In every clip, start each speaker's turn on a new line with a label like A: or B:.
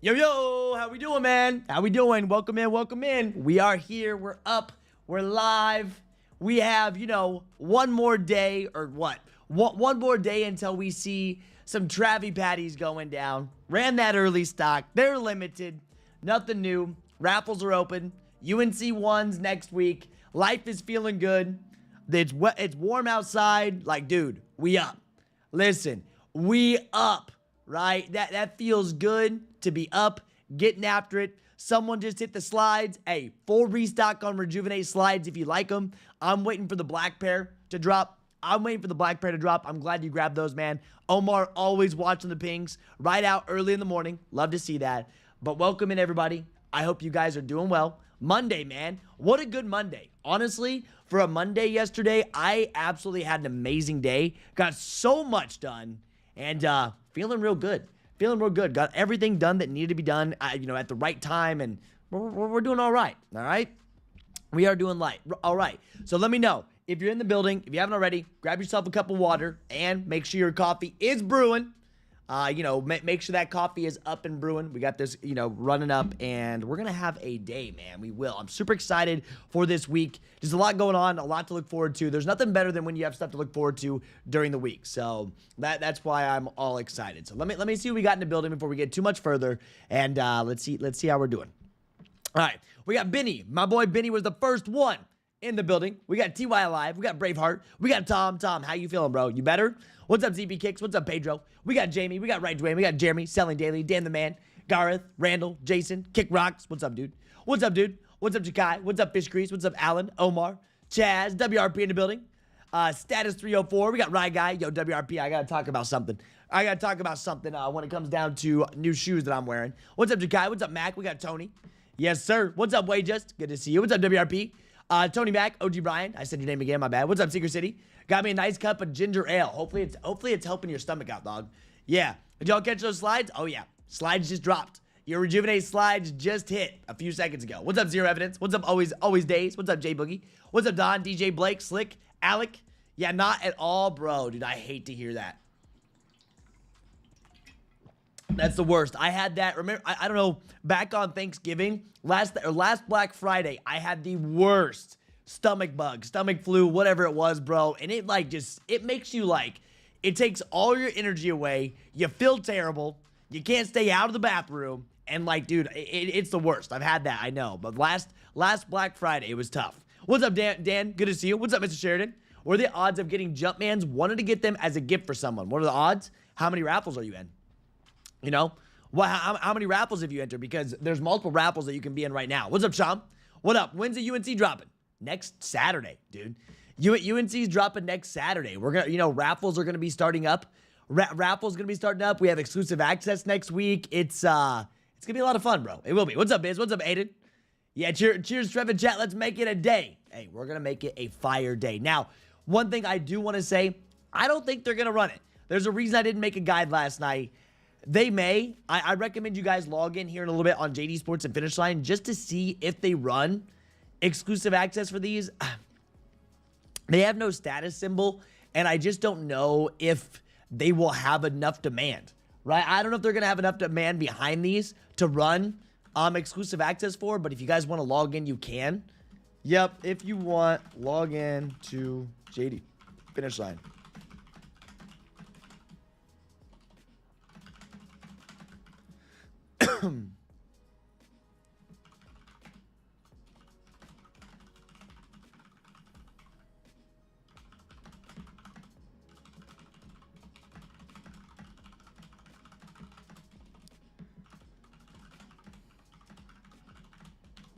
A: Yo, yo, how we doing, man? How we doing? Welcome in, welcome in. We are here, we're up, we're live. We have, one more day, or what? One more day until we see some Travie Patties going down. Ran that early stock. They're limited. Nothing new. Raffles are open. UNC ones next week. Life is feeling good. It's warm outside. Like, dude, we up. Listen, we up, right? That feels good to be up, getting after it. Someone just hit the slides. Hey, full restock on Rejuvenate slides if you like them. I'm waiting for the black pair to drop. I'm glad you grabbed those, man. Omar always watching the pings right out early in the morning. Love to see that. But welcome in, everybody. I hope you guys are doing well. Monday, man. What a good Monday. Honestly, for a Monday yesterday, I absolutely had an amazing day. Got so much done and feeling real good. Got everything done that needed to be done, at the right time, and we're doing all right. All right? We are doing all right. So let me know. If you're in the building, if you haven't already, grab yourself a cup of water and make sure your coffee is brewing. Make sure that coffee is up and brewing. We got this, running up, and we're going to have a day, man. We will. I'm super excited for this week. There's a lot going on, a lot to look forward to. There's nothing better than when you have stuff to look forward to during the week. So that's why I'm all excited. So let me see what we got in the building before we get too much further, and let's see how we're doing. All right, we got Benny. My boy Benny was the first one in the building. We got TY Alive. We got Braveheart. We got Tom. Tom, how you feeling, bro? You better? What's up, ZB Kicks? What's up, Pedro? We got Jamie. We got Right Dwayne. We got Jeremy. Selling Daily. Dan the Man. Gareth. Randall. Jason. Kick Rocks. What's up, dude? What's up, dude? What's up, Jakai? What's up, Fish Grease? What's up, Alan? Omar. Chaz. WRP in the building. Status 304. We got Rye Guy. Yo, WRP, I got to talk about something. When it comes down to new shoes that I'm wearing. What's up, Jakai? What's up, Mac? We got Tony. Yes, sir. What's up, Wayjust? Good to see you. What's up, WRP? Tony Mac, OG Brian. I said your name again, my bad. What's up, Secret City? Got me a nice cup of ginger ale. Hopefully it's helping your stomach out, dog. Yeah. Did y'all catch those slides? Oh, yeah. Slides just dropped. Your Rejuvenate slides just hit a few seconds ago. What's up, Zero Evidence? What's up, Always Days? What's up, J Boogie? What's up, Don, DJ Blake, Slick, Alec? Yeah, not at all, bro. Dude, I hate to hear that. That's the worst. I had that. Remember, I don't know, back on Thanksgiving, last Black Friday, I had the worst stomach bug, stomach flu, whatever it was, bro. And it it makes you it takes all your energy away. You feel terrible. You can't stay out of the bathroom. And dude, it's the worst. I've had that, I know. But last Black Friday, it was tough. What's up, Dan? Good to see you. What's up, Mr. Sheridan? What are the odds of getting Jumpmans? Wanted to get them as a gift for someone. What are the odds? How many raffles are you in? How many raffles have you entered? Because there's multiple raffles that you can be in right now. What's up, Sham? What up? When's the UNC dropping? Next Saturday, dude. UNC's dropping next Saturday. We're gonna, raffles are gonna be starting up. Raffles gonna be starting up. We have exclusive access next week. It's gonna be a lot of fun, bro. It will be. What's up, Biz? What's up, Aiden? Yeah, cheers, Trevor Chat. Let's make it a day. Hey, we're gonna make it a fire day. Now, one thing I do want to say, I don't think they're gonna run it. There's a reason I didn't make a guide last night. They may. I recommend you guys log in here in a little bit on JD Sports and Finish Line just to see if they run exclusive access for these. They have no status symbol, and I just don't know if they will have enough demand, right? I don't know if they're going to have enough demand behind these to run exclusive access for, but if you guys want to log in, you can. Yep, if you want, log in to JD Finish Line.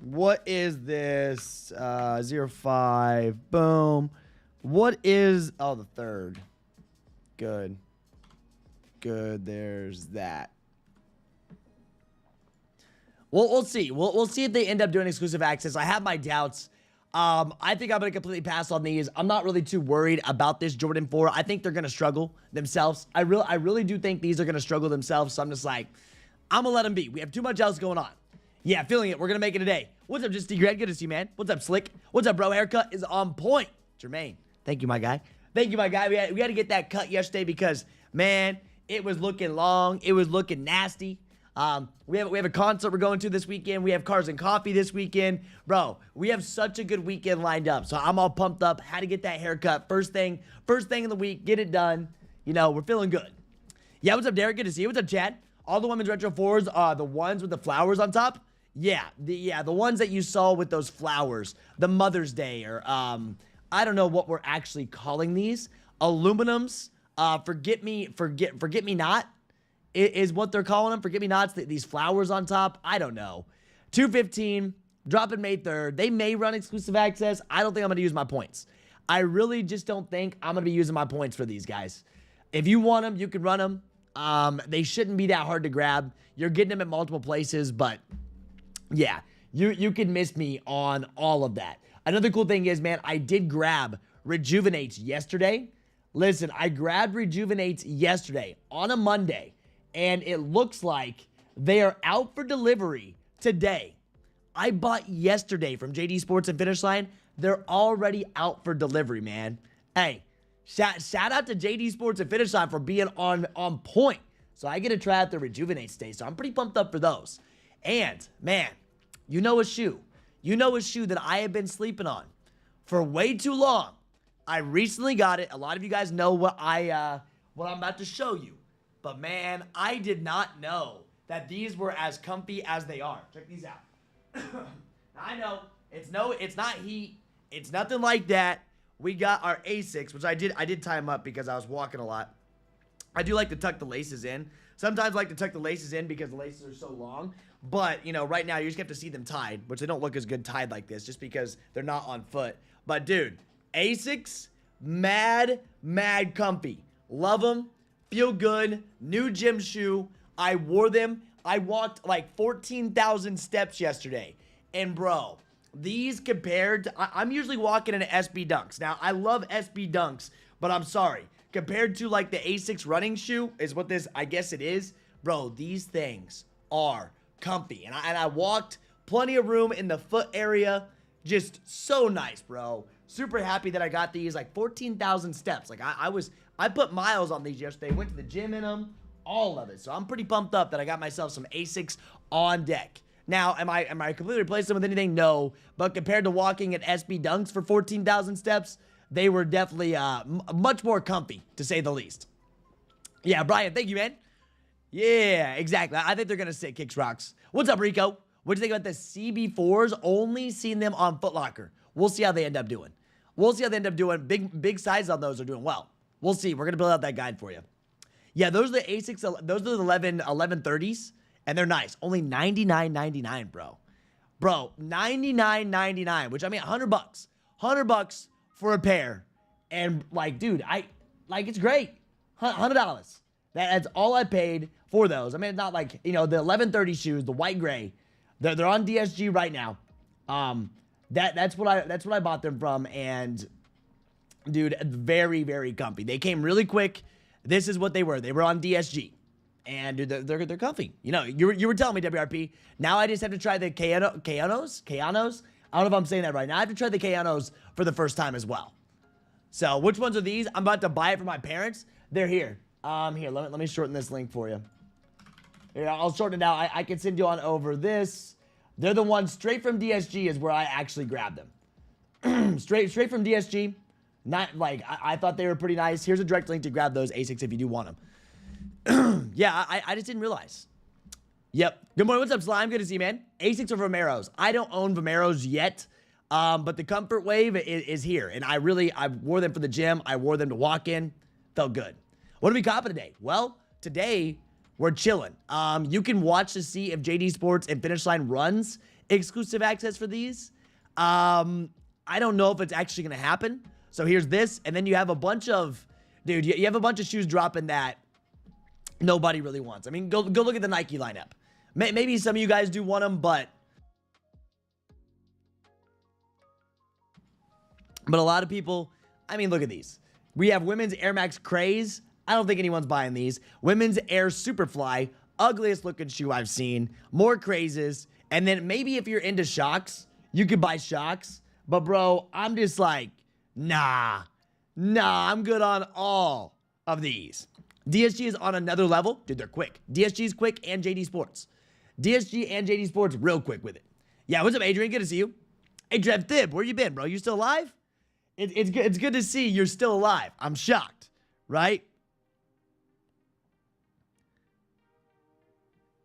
A: What is this? 05. Boom. What is... Oh, the third. Good. There's that. We'll see. We'll see if they end up doing exclusive access. I have my doubts. I think I'm going to completely pass on these. I'm not really too worried about this Jordan 4. I think they're going to struggle themselves. I really do think these are going to struggle themselves. So I'm just I'm going to let them be. We have too much else going on. Yeah, feeling it. We're going to make it a day. What's up, Just Kckd? Good to see you, man. What's up, Slick? What's up, bro? Haircut is on point. Jermaine, thank you, my guy. We had to get that cut yesterday because, man, it was looking long. It was looking nasty. We have a concert we're going to this weekend. We have Cars and Coffee this weekend. Bro, we have such a good weekend lined up. So I'm all pumped up. Had to get that haircut. First thing in the week. Get it done. You know, we're feeling good. Yeah, what's up, Derek? Good to see you. What's up, Chad? All the women's retro 4s, the ones with the flowers on top. Yeah, the ones that you saw with those flowers. The Mother's Day, or I don't know what we're actually calling these. Aluminums. Forget me not is what they're calling them. Forget me nots. These flowers on top. I don't know. 215. Dropping May 3rd. They may run exclusive access. I don't think I'm going to use my points. I really just don't think I'm going to be using my points for these guys. If you want them, you can run them. They shouldn't be that hard to grab. You're getting them at multiple places, but yeah, you can miss me on all of that. Another cool thing is, man, I did grab Rejuvenates yesterday. Listen, I grabbed Rejuvenates yesterday on a Monday, and it looks like they are out for delivery today. I bought yesterday from JD Sports and Finish Line. They're already out for delivery, man. Hey, shout out to JD Sports and Finish Line for being on point. So I get to try out the Rejuvenate today, so I'm pretty pumped up for those. And, man, you know a shoe that I have been sleeping on for way too long. I recently got it. A lot of you guys know what I'm about to show you. But, man, I did not know that these were as comfy as they are. Check these out. I know, it's not heat. It's nothing like that. We got our Asics, which I did tie them up because I was walking a lot. I do like to tuck the laces in. Sometimes I like to tuck the laces in because the laces are so long. But, you know, right now you just have to see them tied, which they don't look as good tied like this just because they're not on foot. But, dude, Asics, mad comfy. Love them. Feel good. New gym shoe. I wore them. I walked like 14,000 steps yesterday. And, bro, these compared to... I'm usually walking in SB Dunks. Now, I love SB Dunks, but I'm sorry. Compared to, like, the Asics running shoe is what this, I guess it is. Bro, these things are comfy. And I walked plenty of room in the foot area. Just so nice, bro. Super happy that I got these, like 14,000 steps. Like I put miles on these yesterday. Went to the gym in them, all of it. So I'm pretty pumped up that I got myself some Asics on deck. Now, am I completely replacing them with anything? No. But compared to walking at SB Dunks for 14,000 steps, they were definitely much more comfy, to say the least. Yeah, Brian, thank you, man. Yeah, exactly. I think they're going to sit Kicks Rocks. What's up, Rico? What do you think about the CB4s? Only seen them on Foot Locker. We'll see how they end up doing. Big sizes on those are doing well. We'll see. We're going to build out that guide for you. Yeah, those are the Asics. Those are the 1130s, and they're nice. Only $99.99, bro. Bro, $99.99, which I mean $100. $100 for a pair. And like, dude, it's great. $100. That's all I paid for those. I mean, it's not like, you know, the 1130 shoes, the white gray. They're on DSG right now. That's what I bought them from, and dude, very comfy. They came really quick. This is what they were. They were on DSG, and dude, they're comfy. You know, you were telling me, WRP. Now I just have to try the Kayanos. I don't know if I'm saying that right. Now I have to try the Kayanos for the first time as well. So which ones are these? I'm about to buy it for my parents. They're here. Here, let me shorten this link for you. Here, I'll shorten it out. I can send you on over this. They're the ones straight from DSG is where I actually grabbed them. straight from DSG. Not like, I thought they were pretty nice. Here's a direct link to grab those Asics if you do want them. Yeah, I just didn't realize. Yep. Good morning. What's up, Slime? Good to see you, man. Asics or Vomeros? I don't own Vomeros yet, but the Comfort Wave is here. And I wore them for the gym. I wore them to walk in. Felt good. What do we copy today? Well, today we're chilling. You can watch to see if JD Sports and Finish Line runs exclusive access for these. I don't know if it's actually going to happen. So here's this. And then you have a bunch of, dude, you have a bunch of shoes dropping that nobody really wants. I mean, go look at the Nike lineup. Maybe some of you guys do want them, but a lot of people, I mean, look at these. We have women's Air Max Craze. I don't think anyone's buying these. Women's Air Superfly, ugliest looking shoe I've seen. More Crazes. And then maybe if you're into Shocks, you could buy Shocks. But bro, I'm just like, nah, I'm good on all of these. DSG is on another level. Dude, they're quick. DSG is quick and JD Sports. DSG and JD Sports real quick with it. Yeah, what's up, Adrian? Good to see you. Hey, Trev Thib, where you been, bro? You still alive? It's good to see you're still alive. I'm shocked, right?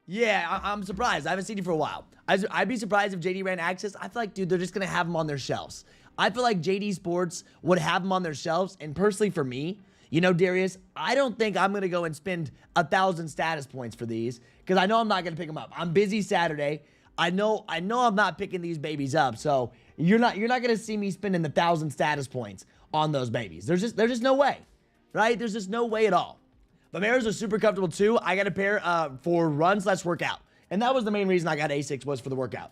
A: Yeah, I'm surprised. I haven't seen you for a while. I'd be surprised if JD ran Access. I feel like, dude, they're just going to have them on their shelves. I feel like JD Sports would have them on their shelves. And personally for me, you know, Darius, I don't think I'm going to go and spend 1,000 status points for these because I know I'm not going to pick them up. I'm busy Saturday. I know I'm not picking these babies up. So you're not going to see me spending the 1,000 status points on those babies. There's just no way, right? There's just no way at all. But Maras are super comfortable too. I got a pair for run/workout. And that was the main reason I got A6 was for the workout.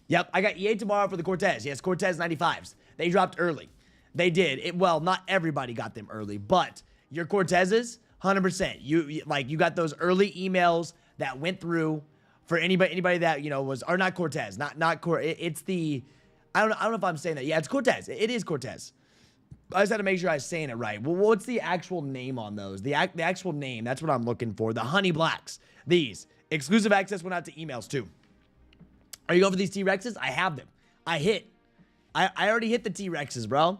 A: Yep, I got EA tomorrow for the Cortez. Yes, Cortez 95s. They dropped early. They did. Well, not everybody got them early, but your Cortezes, 100%. You got those early emails that went through for anybody that, you know, was, or not Cortez, not Cortez. It's the, I don't know if I'm saying that. Yeah, it's Cortez. It is Cortez. I just had to make sure I was saying it right. Well, what's the actual name on those? The actual name, that's what I'm looking for. The Honey Blacks. These. Exclusive access went out to emails, too. Are you going for these T-Rexes? I have them. I already hit the T-Rexes, bro.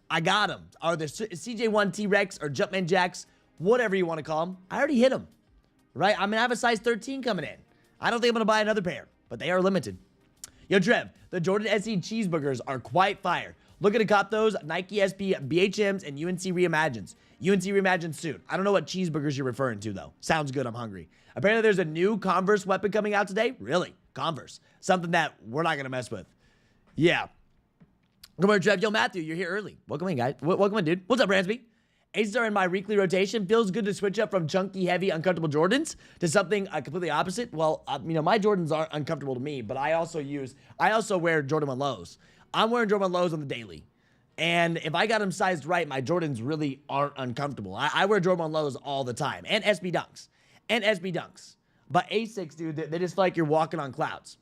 A: I got them. Are the CJ1 T-Rex or Jumpman Jacks, whatever you want to call them, I already hit them. Right? I mean, I have a size 13 coming in. I don't think I'm going to buy another pair, but they are limited. Yo, Trev, the Jordan SE cheeseburgers are quite fire. Look at the cop those Nike SB BHMs and UNC Reimagines. UNC Reimagined suit. I don't know what cheeseburgers you're referring to, though. Sounds good. I'm hungry. Apparently, there's a new Converse weapon coming out today. Really? Converse. Something that we're not going to mess with. Yeah. Good morning, Trev. Yo, Matthew, you're here early. Welcome in, guys. Welcome in, dude. What's up, Ransby? Aces are in my weekly rotation. Feels good to switch up from chunky, heavy, uncomfortable Jordans to something completely opposite. Well, you know, my Jordans aren't uncomfortable to me, but I also wear Jordan 1 lows. I'm wearing Jordan 1 lows on the daily. And if I got them sized right, my Jordans really aren't uncomfortable. I wear Jordan 1 lows all the time. And SB Dunks. But A6, dude, they just feel like you're walking on clouds.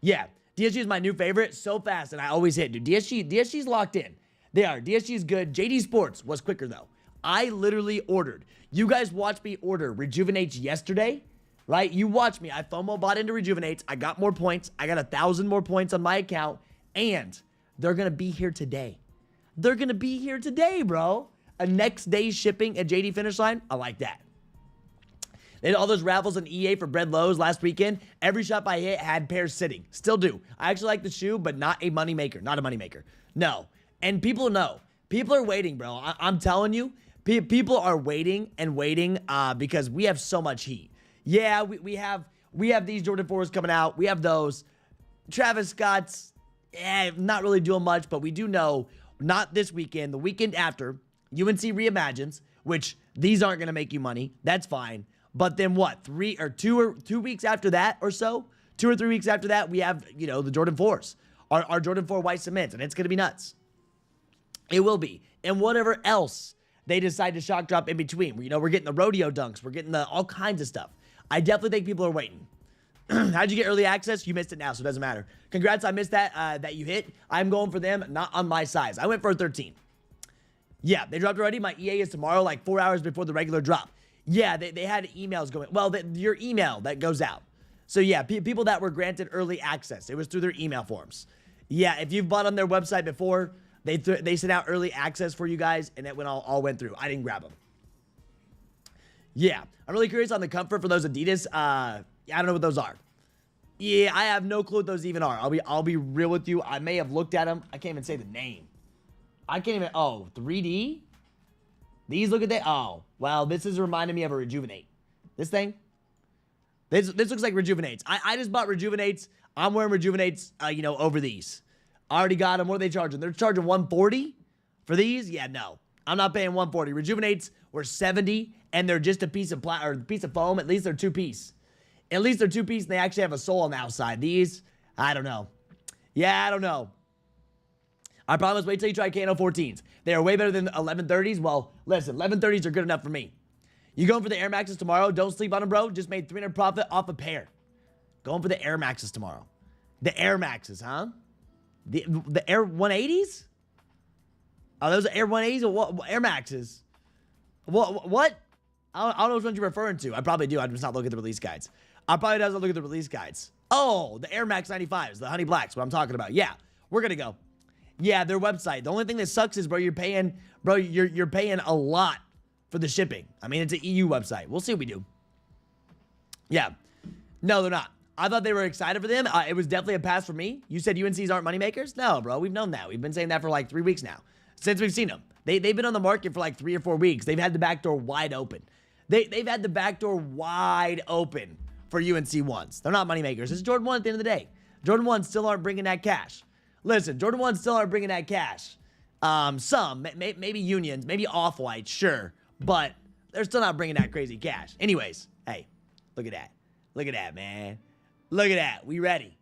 A: Yeah, DSG is my new favorite. So fast, and I always hit, dude. DSG's locked in. They are. DSG is good. JD Sports was quicker, though. I literally ordered. You guys watched me order Rejuvenates yesterday, right? You watched me. I FOMO bought into Rejuvenates. I got more points. I got 1,000 more points on my account. And they're going to be here today. They're going to be here today, bro. A next day shipping at JD Finish Line. I like that. They had all those raffles in EA for bread lows last weekend. Every shop I hit had pairs sitting. Still do. I actually like the shoe, but not a moneymaker. Not a moneymaker. No. And people know. People are waiting, bro. I'm telling you. People are waiting and waiting because we have so much heat. Yeah, we have these Jordan 4s coming out. We have those. Travis Scott's, not really doing much, but we do know not this weekend. The weekend after, UNC Reimagines, which these aren't going to make you money. That's fine. But then what? 2 weeks after that or so? 2 or 3 weeks after that, we have, you know, the Jordan 4s. Our Jordan 4 white cements, and it's going to be nuts. It will be. And whatever else they decide to shock drop in between. You know, we're getting the rodeo dunks. We're getting all kinds of stuff. I definitely think people are waiting. How'd you get early access? You missed it now, so it doesn't matter. Congrats, I missed that you hit. I'm going for them, not on my size. I went for a 13. Yeah, they dropped already. My EA is tomorrow, like 4 hours before the regular drop. Yeah, they had emails going. Well, your email that goes out. So yeah, people that were granted early access. It was through their email forms. Yeah, if you've bought on their website before, they sent out early access for you guys, and it all went through. I didn't grab them. Yeah, I'm really curious on the comfort for those Adidas. I don't know what those are. Yeah, I have no clue what those even are. I'll be real with you. I may have looked at them. I can't even say the name. I can't even. Oh, 3D. These look at that. Oh, well, this is reminding me of a Rejuvenate. This thing. This looks like Rejuvenates. I just bought Rejuvenates. I'm wearing Rejuvenates, you know, over these. I already got them. What are they charging? They're charging $140 for these? Yeah, no. I'm not paying $140. Rejuvenates were $70, and they're just a piece of foam. At least they're two-piece. At least they're two-piece, and they actually have a sole on the outside. These, I don't know. Yeah, I don't know. I promise, wait till you try Kano 14s. They are way better than 1130s. Well, listen, 1130s are good enough for me. You going for the Air Maxes tomorrow? Don't sleep on them, bro. Just made $300 profit off a pair. Going for the Air Maxes tomorrow. The Air Maxes, huh? The Air 180s? Oh, those are Air 180s or what? Air Maxes. What? I don't know which ones you're referring to. I probably do. I'm just not looking at the release guides. I probably doesn't look at the release guides. Oh, the Air Max 95s, the Honey Blacks, what I'm talking about. Yeah, we're going to go. Yeah, their website. The only thing that sucks is, bro, you're paying a lot for the shipping. I mean, it's an EU website. We'll see what we do. Yeah. No, they're not. I thought they were excited for them. It was definitely a pass for me. You said UNCs aren't moneymakers? No, bro. We've known that. We've been saying that for like 3 weeks now. Since we've seen them. They've been on the market for like 3 or 4 weeks. They've had the back door wide open. They've had the back door wide open for UNC 1s. They're not moneymakers. It's Jordan 1 at the end of the day. Jordan 1s still aren't bringing that cash. Listen, Jordan 1s still aren't bringing that cash. Some, maybe Unions, maybe Off-White, sure. But they're still not bringing that crazy cash. Anyways, hey, look at that. Look at that, man. Look at that. We ready.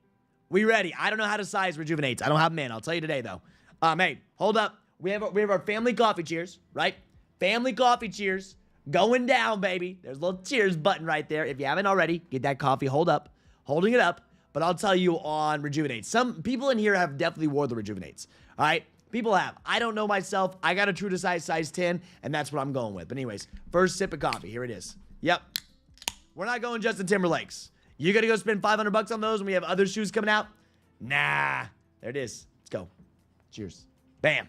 A: We ready. I don't know how to size Rejuvenates. I don't have them in. I'll tell you today, though. Hey, hold up. We have our family coffee cheers, right? Family coffee cheers going down, baby. There's a little cheers button right there. If you haven't already, get that coffee. Holding it up. But I'll tell you on Rejuvenates. Some people in here have definitely wore the Rejuvenates. All right? People have. I don't know myself. I got a true to size 10, and that's what I'm going with. But anyways, first sip of coffee. Here it is. Yep. We're not going Justin Timberlake's. You got to go spend $500 on those when we have other shoes coming out? Nah. There it is. Let's go. Cheers. Bam.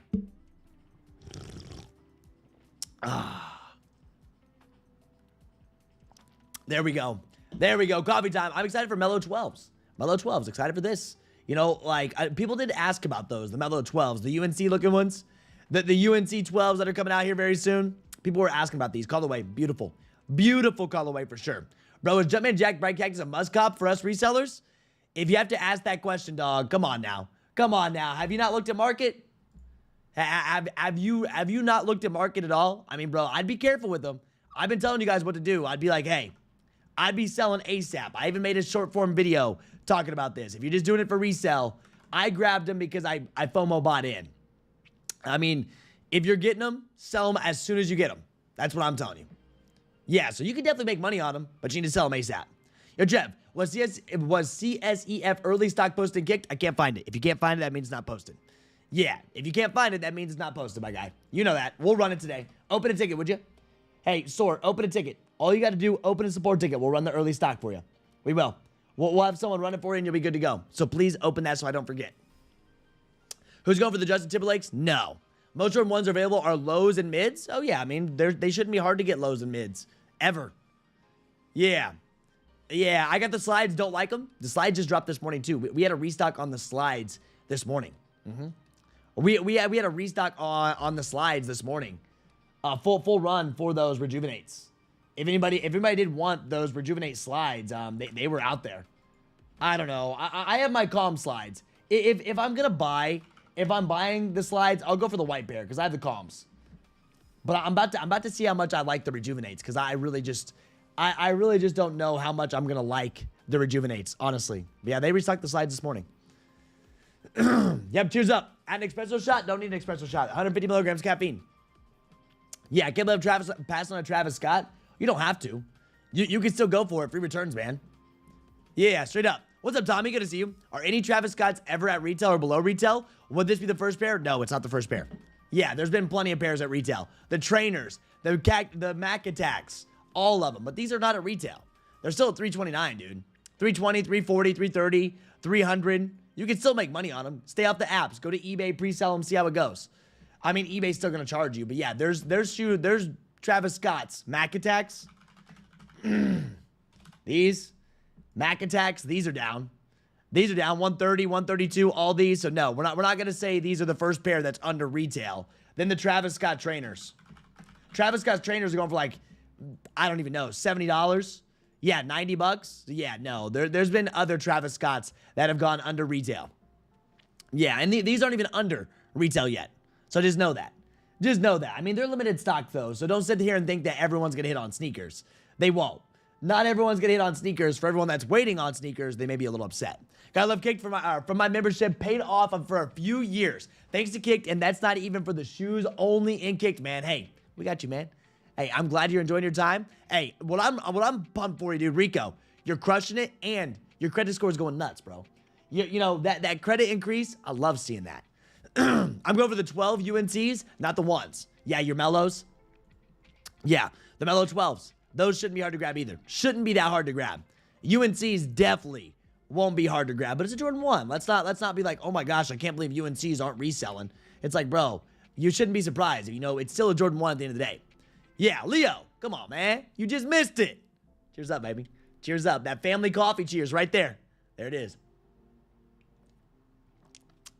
A: There we go. There we go. Coffee time. I'm excited for Melo 12s. Melo 12s. Excited for this. You know, like, people did ask about those. The Melo 12s. The UNC looking ones. The UNC 12s that are coming out here very soon. People were asking about these. Colorway. Beautiful. Beautiful colorway for sure. Bro, is Jumpman Jack Bright Cactus a must cop for us resellers? If you have to ask that question, dog, come on now. Come on now. Have you not looked at market? Have you not looked at market at all? I mean, bro, I'd be careful with them. I've been telling you guys what to do. I'd be like, hey, I'd be selling ASAP. I even made a short form video talking about this. If you're just doing it for resale, I grabbed them because I FOMO bought in. I mean, if you're getting them, sell them as soon as you get them. That's what I'm telling you. Yeah, so you can definitely make money on them, but you need to sell them ASAP. Yo, Jeff, was CSEF early stock posted Kckd? I can't find it. If you can't find it, that means it's not posted. Yeah, if you can't find it, that means it's not posted, my guy. You know that. We'll run it today. Open a ticket, would you? Hey, Sort, open a ticket. All you got to do, open a support ticket. We'll run the early stock for you. We will. We'll have someone run it for you, and you'll be good to go. So please open that so I don't forget. Who's going for the Justin Timberlakes? No. Most Jordan 1s available are lows and mids. Oh, yeah. I mean, they shouldn't be hard to get lows and mids. Ever. Yeah. Yeah, I got the slides. Don't like them. The slides just dropped this morning, too. We had a restock on the slides this morning. We had a restock on the slides this morning. Full run for those Rejuvenates. If anybody did want those Rejuvenate slides, they were out there. I don't know. I have my calm slides. If I'm buying the slides, I'll go for the white pair because I have the calms. But I'm about to see how much I like the Rejuvenates because I really just don't know how much I'm gonna like the Rejuvenates, honestly. But yeah, they restocked the slides this morning. Yep, cheers up. Add an espresso shot? Don't need an espresso shot. 150 milligrams caffeine. Yeah, I can't believe Travis passed on to Travis Scott. You don't have to. You can still go for it. Free returns, man. Yeah, straight up. What's up, Tommy? Good to see you. Are any Travis Scotts ever at retail or below retail? Would this be the first pair? No, it's not the first pair. Yeah, there's been plenty of pairs at retail. The trainers, the Mac Attacks, all of them. But these are not at retail. They're still at $329, dude. $320, $340, $330, $300. You can still make money on them. Stay off the apps. Go to eBay, pre-sell them, see how it goes. I mean, eBay's still going to charge you. But yeah, there's Travis Scott's Mac Attacks. These Mac Attacks, these are down. These are down 130, 132, all these. So no, we're not going to say these are the first pair that's under retail. Then the Travis Scott trainers. Travis Scott's trainers are going for like, I don't even know, $70. Yeah, $90. Yeah, no, there's been other Travis Scotts that have gone under retail. Yeah, and these aren't even under retail yet. So just know that. Just know that. I mean, they're limited stock though, so don't sit here and think that everyone's going to hit on sneakers. They won't. Not everyone's going to hit on sneakers. For everyone that's waiting on sneakers, they may be a little upset. Gotta love Kckd for my membership. Paid off for a few years. Thanks to Kckd, and that's not even for the shoes, only in Kckd, man. Hey, we got you, man. Hey, I'm glad you're enjoying your time. Hey, what I'm pumped for you, dude, Rico. You're crushing it, and your credit score is going nuts, bro. You know, that credit increase, I love seeing that. I'm going for the 12 UNCs, not the ones. Yeah, your Melos. Yeah, the Melo 12s. Those shouldn't be hard to grab either. Shouldn't be that hard to grab. UNC's definitely won't be hard to grab, but it's a Jordan 1. Let's not be like, oh my gosh, I can't believe UNC's aren't reselling. It's like, bro, you shouldn't be surprised. You know, it's still a Jordan 1 at the end of the day. Yeah, Leo, come on, man. You just missed it. Cheers up, baby. Cheers up. That family coffee cheers right there. There it is.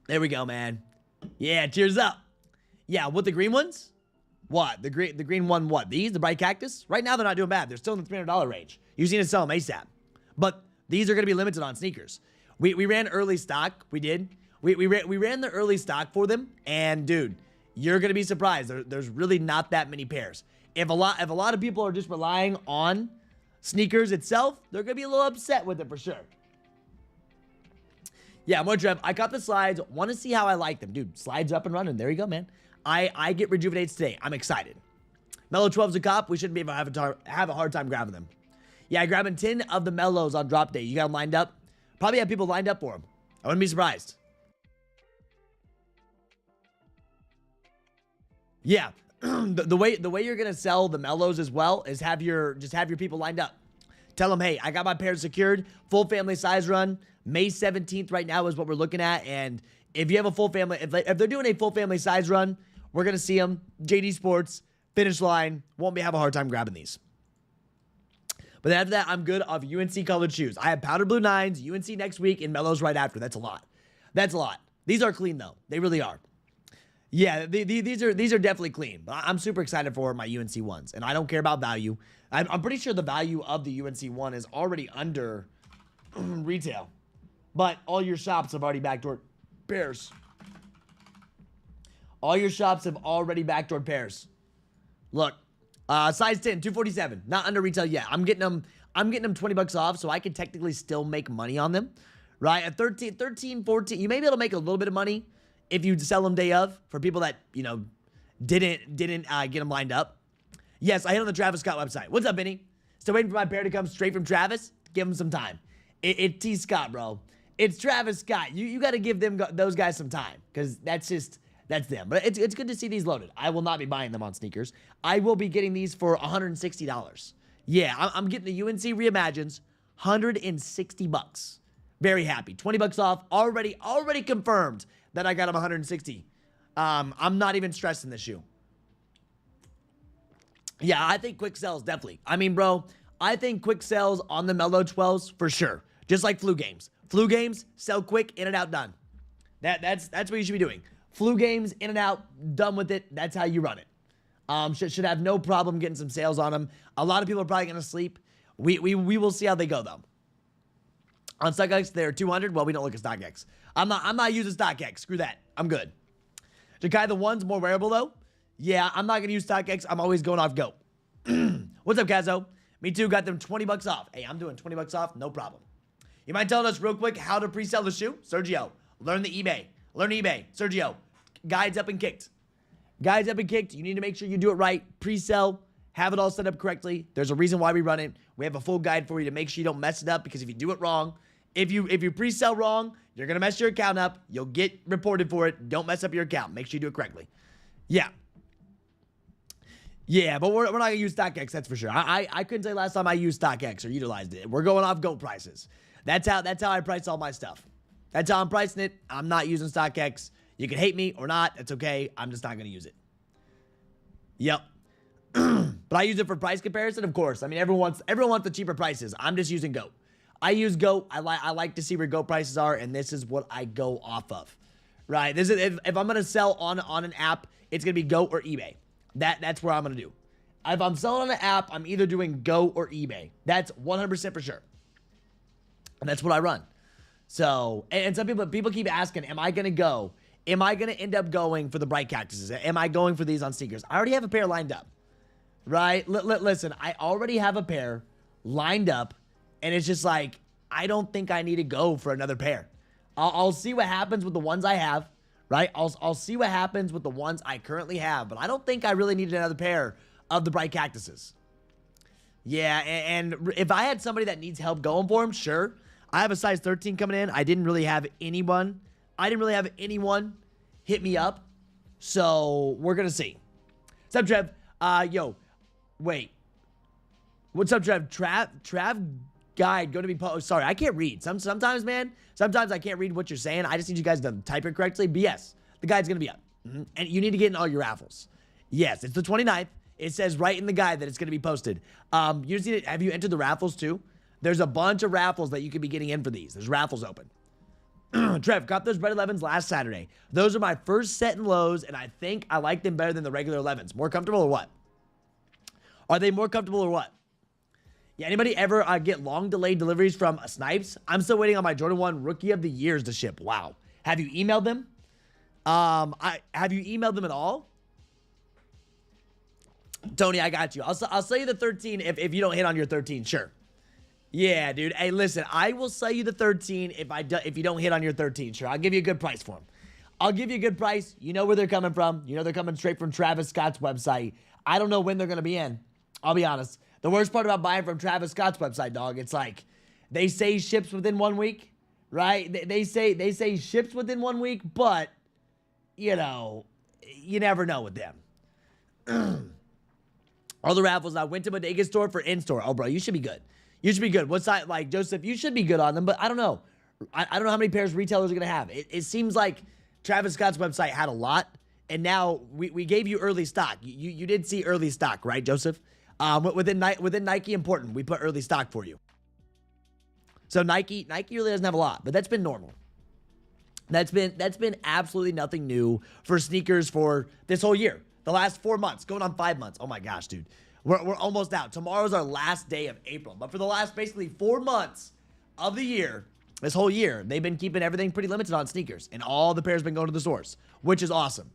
A: There we go, man. Yeah, cheers up. Yeah, with the green ones? What? The green one, what? These? The Bright Cactus? Right now, they're not doing bad. They're still in the $300 range. You've seen us sell them ASAP. But these are going to be limited on sneakers. We ran early stock. We did. We ran the early stock for them. And, dude, you're going to be surprised. There's really not that many pairs. If a lot of people are just relying on sneakers itself, they're going to be a little upset with it for sure. Yeah, more Trev. I got the slides. Want to see how I like them. Dude, slides up and running. There you go, man. I get rejuvenates today. I'm excited. Melo 12's a cop. We shouldn't be able to have a hard time grabbing them. Yeah, grabbing 10 of the Melos on drop day. You got them lined up? Probably have people lined up for them. I wouldn't be surprised. Yeah. the way you're going to sell the Melos as well is have your people lined up. Tell them, hey, I got my pairs secured. Full family size run. May 17th right now is what we're looking at. And if you have a full family, if they're doing a full family size run, we're going to see them. JD Sports, finish line. Won't have a hard time grabbing these. But after that, I'm good off UNC colored shoes. I have powder blue 9s, UNC next week, and Melos right after. That's a lot. That's a lot. These are clean, though. They really are. Yeah, these are definitely clean. But I'm super excited for my UNC ones, and I don't care about value. I'm pretty sure the value of the UNC one is already under retail. But all your shops have already backdoored pairs. All your shops have already backdoored pairs. Look, size 10, 247, not under retail yet. I'm getting them $20 off, so I can technically still make money on them, right? At 13, 14, you may be able to make a little bit of money if you sell them day of for people that, you know, didn't get them lined up. Yes, I hit on the Travis Scott website. What's up, Benny? Still waiting for my pair to come straight from Travis? Give him some time. It's T. Scott, bro. It's Travis Scott. You got to give those guys some time because that's them. But it's good to see these loaded. I will not be buying them on sneakers. I will be getting these for $160. Yeah, I'm getting the UNC Reimagines, $160. Very happy. $20 off. Already confirmed that I got them 160. I'm not even stressing this shoe. Yeah, I think quick sales definitely. I mean, bro, I think quick sales on the Melo 12s for sure. Just like flu games. Flu games, sell quick, in and out, done. That's what you should be doing. Flu games, in and out, done with it. That's how you run it. Should have no problem getting some sales on them. A lot of people are probably going to sleep. We will see how they go, though. On StockX, they're 200. Well, we don't look at StockX. I'm not using StockX. Screw that. I'm good. Jakai, the one's more wearable, though. Yeah, I'm not going to use StockX. I'm always going off Go. What's up, Kazo? Me too. Got them $20 off. Hey, I'm doing $20 off. No problem. You mind telling us real quick how to pre-sell the shoe? Sergio, learn the eBay. Learn eBay. Sergio, guides up and Kckd. Guides up and Kckd. You need to make sure you do it right. Pre-sell. Have it all set up correctly. There's a reason why we run it. We have a full guide for you to make sure you don't mess it up because if you do it wrong, if you pre-sell wrong, you're going to mess your account up. You'll get reported for it. Don't mess up your account. Make sure you do it correctly. Yeah. Yeah, but we're not going to use StockX, that's for sure. I couldn't tell you last time I used StockX or utilized it. We're going off Go prices. That's how I price all my stuff. That's how I'm pricing it. I'm not using StockX. You can hate me or not. It's okay. I'm just not going to use it. Yep. But I use it for price comparison, of course. I mean, everyone wants the cheaper prices. I'm just using Go. I use Go. I like to see where Go prices are, and this is what I go off of. Right? This is if I'm going to sell on an app, it's going to be Go or eBay. That's where I'm going to do. If I'm selling on an app, I'm either doing Go or eBay. That's 100% for sure. And that's what I run. So, and some people keep asking, am I going to go? Am I going to end up going for the Bright Cactuses? Am I going for these on sneakers? I already have a pair lined up. Right? Listen, I already have a pair lined up. And it's just like, I don't think I need to go for another pair. I'll see what happens with the ones I have. Right? I'll see what happens with the ones I currently have. But I don't think I really need another pair of the Bright Cactuses. Yeah, and if I had somebody that needs help going for them, sure. I have a size 13 coming in. I didn't really have anyone hit me up. So we're going to see. What's up, Trev? Yo, Wait. What's up, Trav? Trav guide going to be sorry, I can't read. Sometimes, man. Sometimes I can't read what you're saying. I just need you guys to type it correctly. But yes, the guide's going to be up. And you need to get in all your raffles. Yes, it's the 29th. It says right in the guide that it's going to be posted. You just need to, have you entered the raffles too? There's a bunch of raffles that you could be getting in for these. There's raffles open. Trev, got those red 11s last Saturday. Those are my first set in lows, and I think I like them better than the regular 11s. More comfortable or what? Are they more comfortable or what? Yeah, anybody ever get long delayed deliveries from Snipes? I'm still waiting on my Jordan 1 Rookie of the Years to ship. Wow. Have you emailed them? Have you emailed them at all? Tony, I got you. I'll sell you the 13 if you don't hit on your 13. Sure. Yeah, dude. Hey, listen, I will sell you the 13 if you don't hit on your 13. Sure, I'll give you a good price for them. I'll give you a good price. You know where they're coming from. You know they're coming straight from Travis Scott's website. I don't know when they're going to be in. I'll be honest. The worst part about buying from Travis Scott's website, dog, it's like they say ships within 1 week, right? They say ships within 1 week, but, you know, you never know with them. All the raffles, I went to Bodega store for in-store. Oh, bro, you should be good. You should be good. What's that like, Joseph? You should be good on them, but I don't know. I don't know how many pairs retailers are going to have. It seems like Travis Scott's website had a lot, and now we gave you early stock. You did see early stock, right, Joseph? Within Nike Important, we put early stock for you. So Nike really doesn't have a lot, but that's been normal. That's been absolutely nothing new for sneakers for this whole year. The last 4 months, going on 5 months. Oh my gosh, dude. We're almost out. Tomorrow's our last day of April. But for the last basically 4 months of the year, this whole year, they've been keeping everything pretty limited on sneakers. And all the pairs been going to the source, which is awesome.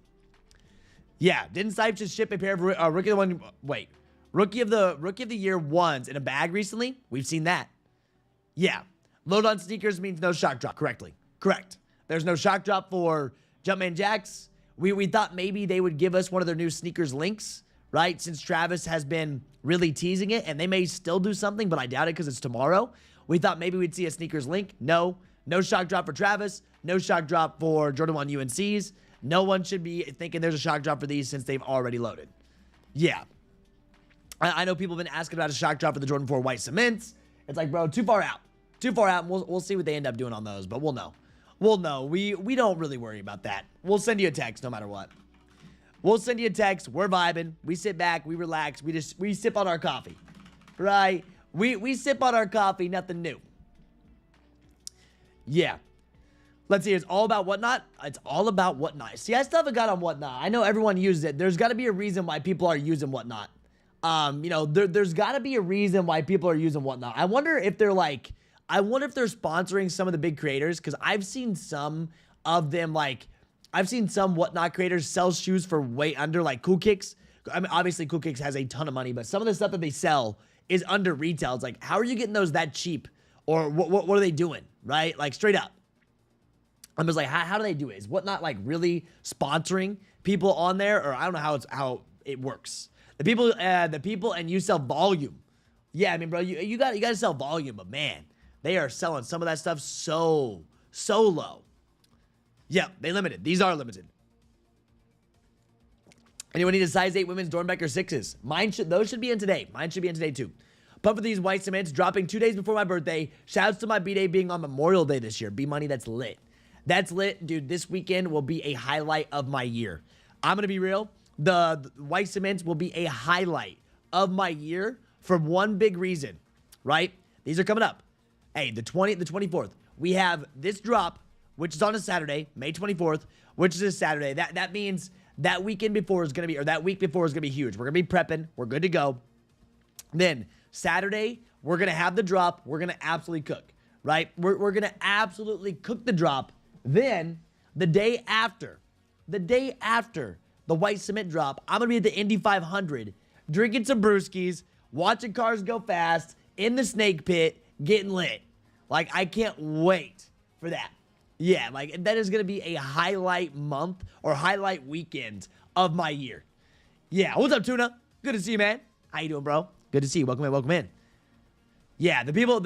A: Yeah, didn't Sipes just ship a pair of Rookie of the Year ones in a bag recently? We've seen that. Yeah. Load on sneakers means no shock drop. Correct. There's no shock drop for Jumpman Jacks. We thought maybe they would give us one of their new sneakers links, right? Since Travis has been really teasing it, and they may still do something, but I doubt it because it's tomorrow. We thought maybe we'd see a sneakers link. No shock drop for Travis. No shock drop for Jordan 1 UNCs. No one should be thinking there's a shock drop for these since they've already loaded. Yeah. I know people have been asking about a shock drop for the Jordan 4 white cements. It's like, bro, too far out. And we'll see what they end up doing on those, but we'll know. We don't really worry about that. We'll send you a text no matter what. We'll send you a text. We're vibing. We sit back. We relax. We sip on our coffee, right? We sip on our coffee. Nothing new. Yeah. Let's see. It's all about whatnot. It's all about whatnot. See, I still haven't got on whatnot. I know everyone uses it. There's got to be a reason why people are using whatnot. You know, there's got to be a reason why people are using whatnot. I wonder if they're sponsoring some of the big creators, because I've seen some of them, like, I've seen some whatnot creators sell shoes for way under, like Kckd. I mean, obviously Kckd has a ton of money, but some of the stuff that they sell is under retail. It's like, how are you getting those that cheap? Or what are they doing, right? Like, straight up. I'm just like, how do they do it? Is whatnot, like, really sponsoring people on there? Or I don't know how it works. The people, and you sell volume. Yeah, I mean, bro, you got to sell volume, but man, they are selling some of that stuff so low. Yeah, they limited. These are limited. Anyone need a size 8 women's Dornbecker 6s? Those should be in today. Mine should be in today too. Pump for these white cements, dropping 2 days before my birthday. Shouts to my B-Day being on Memorial Day this year. B-Money, that's lit. That's lit, dude. This weekend will be a highlight of my year. I'm going to be real. The white cements will be a highlight of my year for one big reason, right? These are coming up. Hey, the 24th. We have this drop, which is on a Saturday, May 24th, which is a Saturday. That means that weekend before is going to be, or that week before is going to be huge. We're going to be prepping. We're good to go. Then Saturday, we're going to have the drop. We're going to absolutely cook, right? We're going to absolutely cook the drop. Then the day after the white cement drop, I'm going to be at the Indy 500, drinking some brewskis, watching cars go fast, in the snake pit, getting lit. Like, I can't wait for that. Yeah, like, that is going to be a highlight month or highlight weekend of my year. Yeah, what's up, Tuna? Good to see you, man. How you doing, bro? Good to see you. Welcome in. Yeah, the people,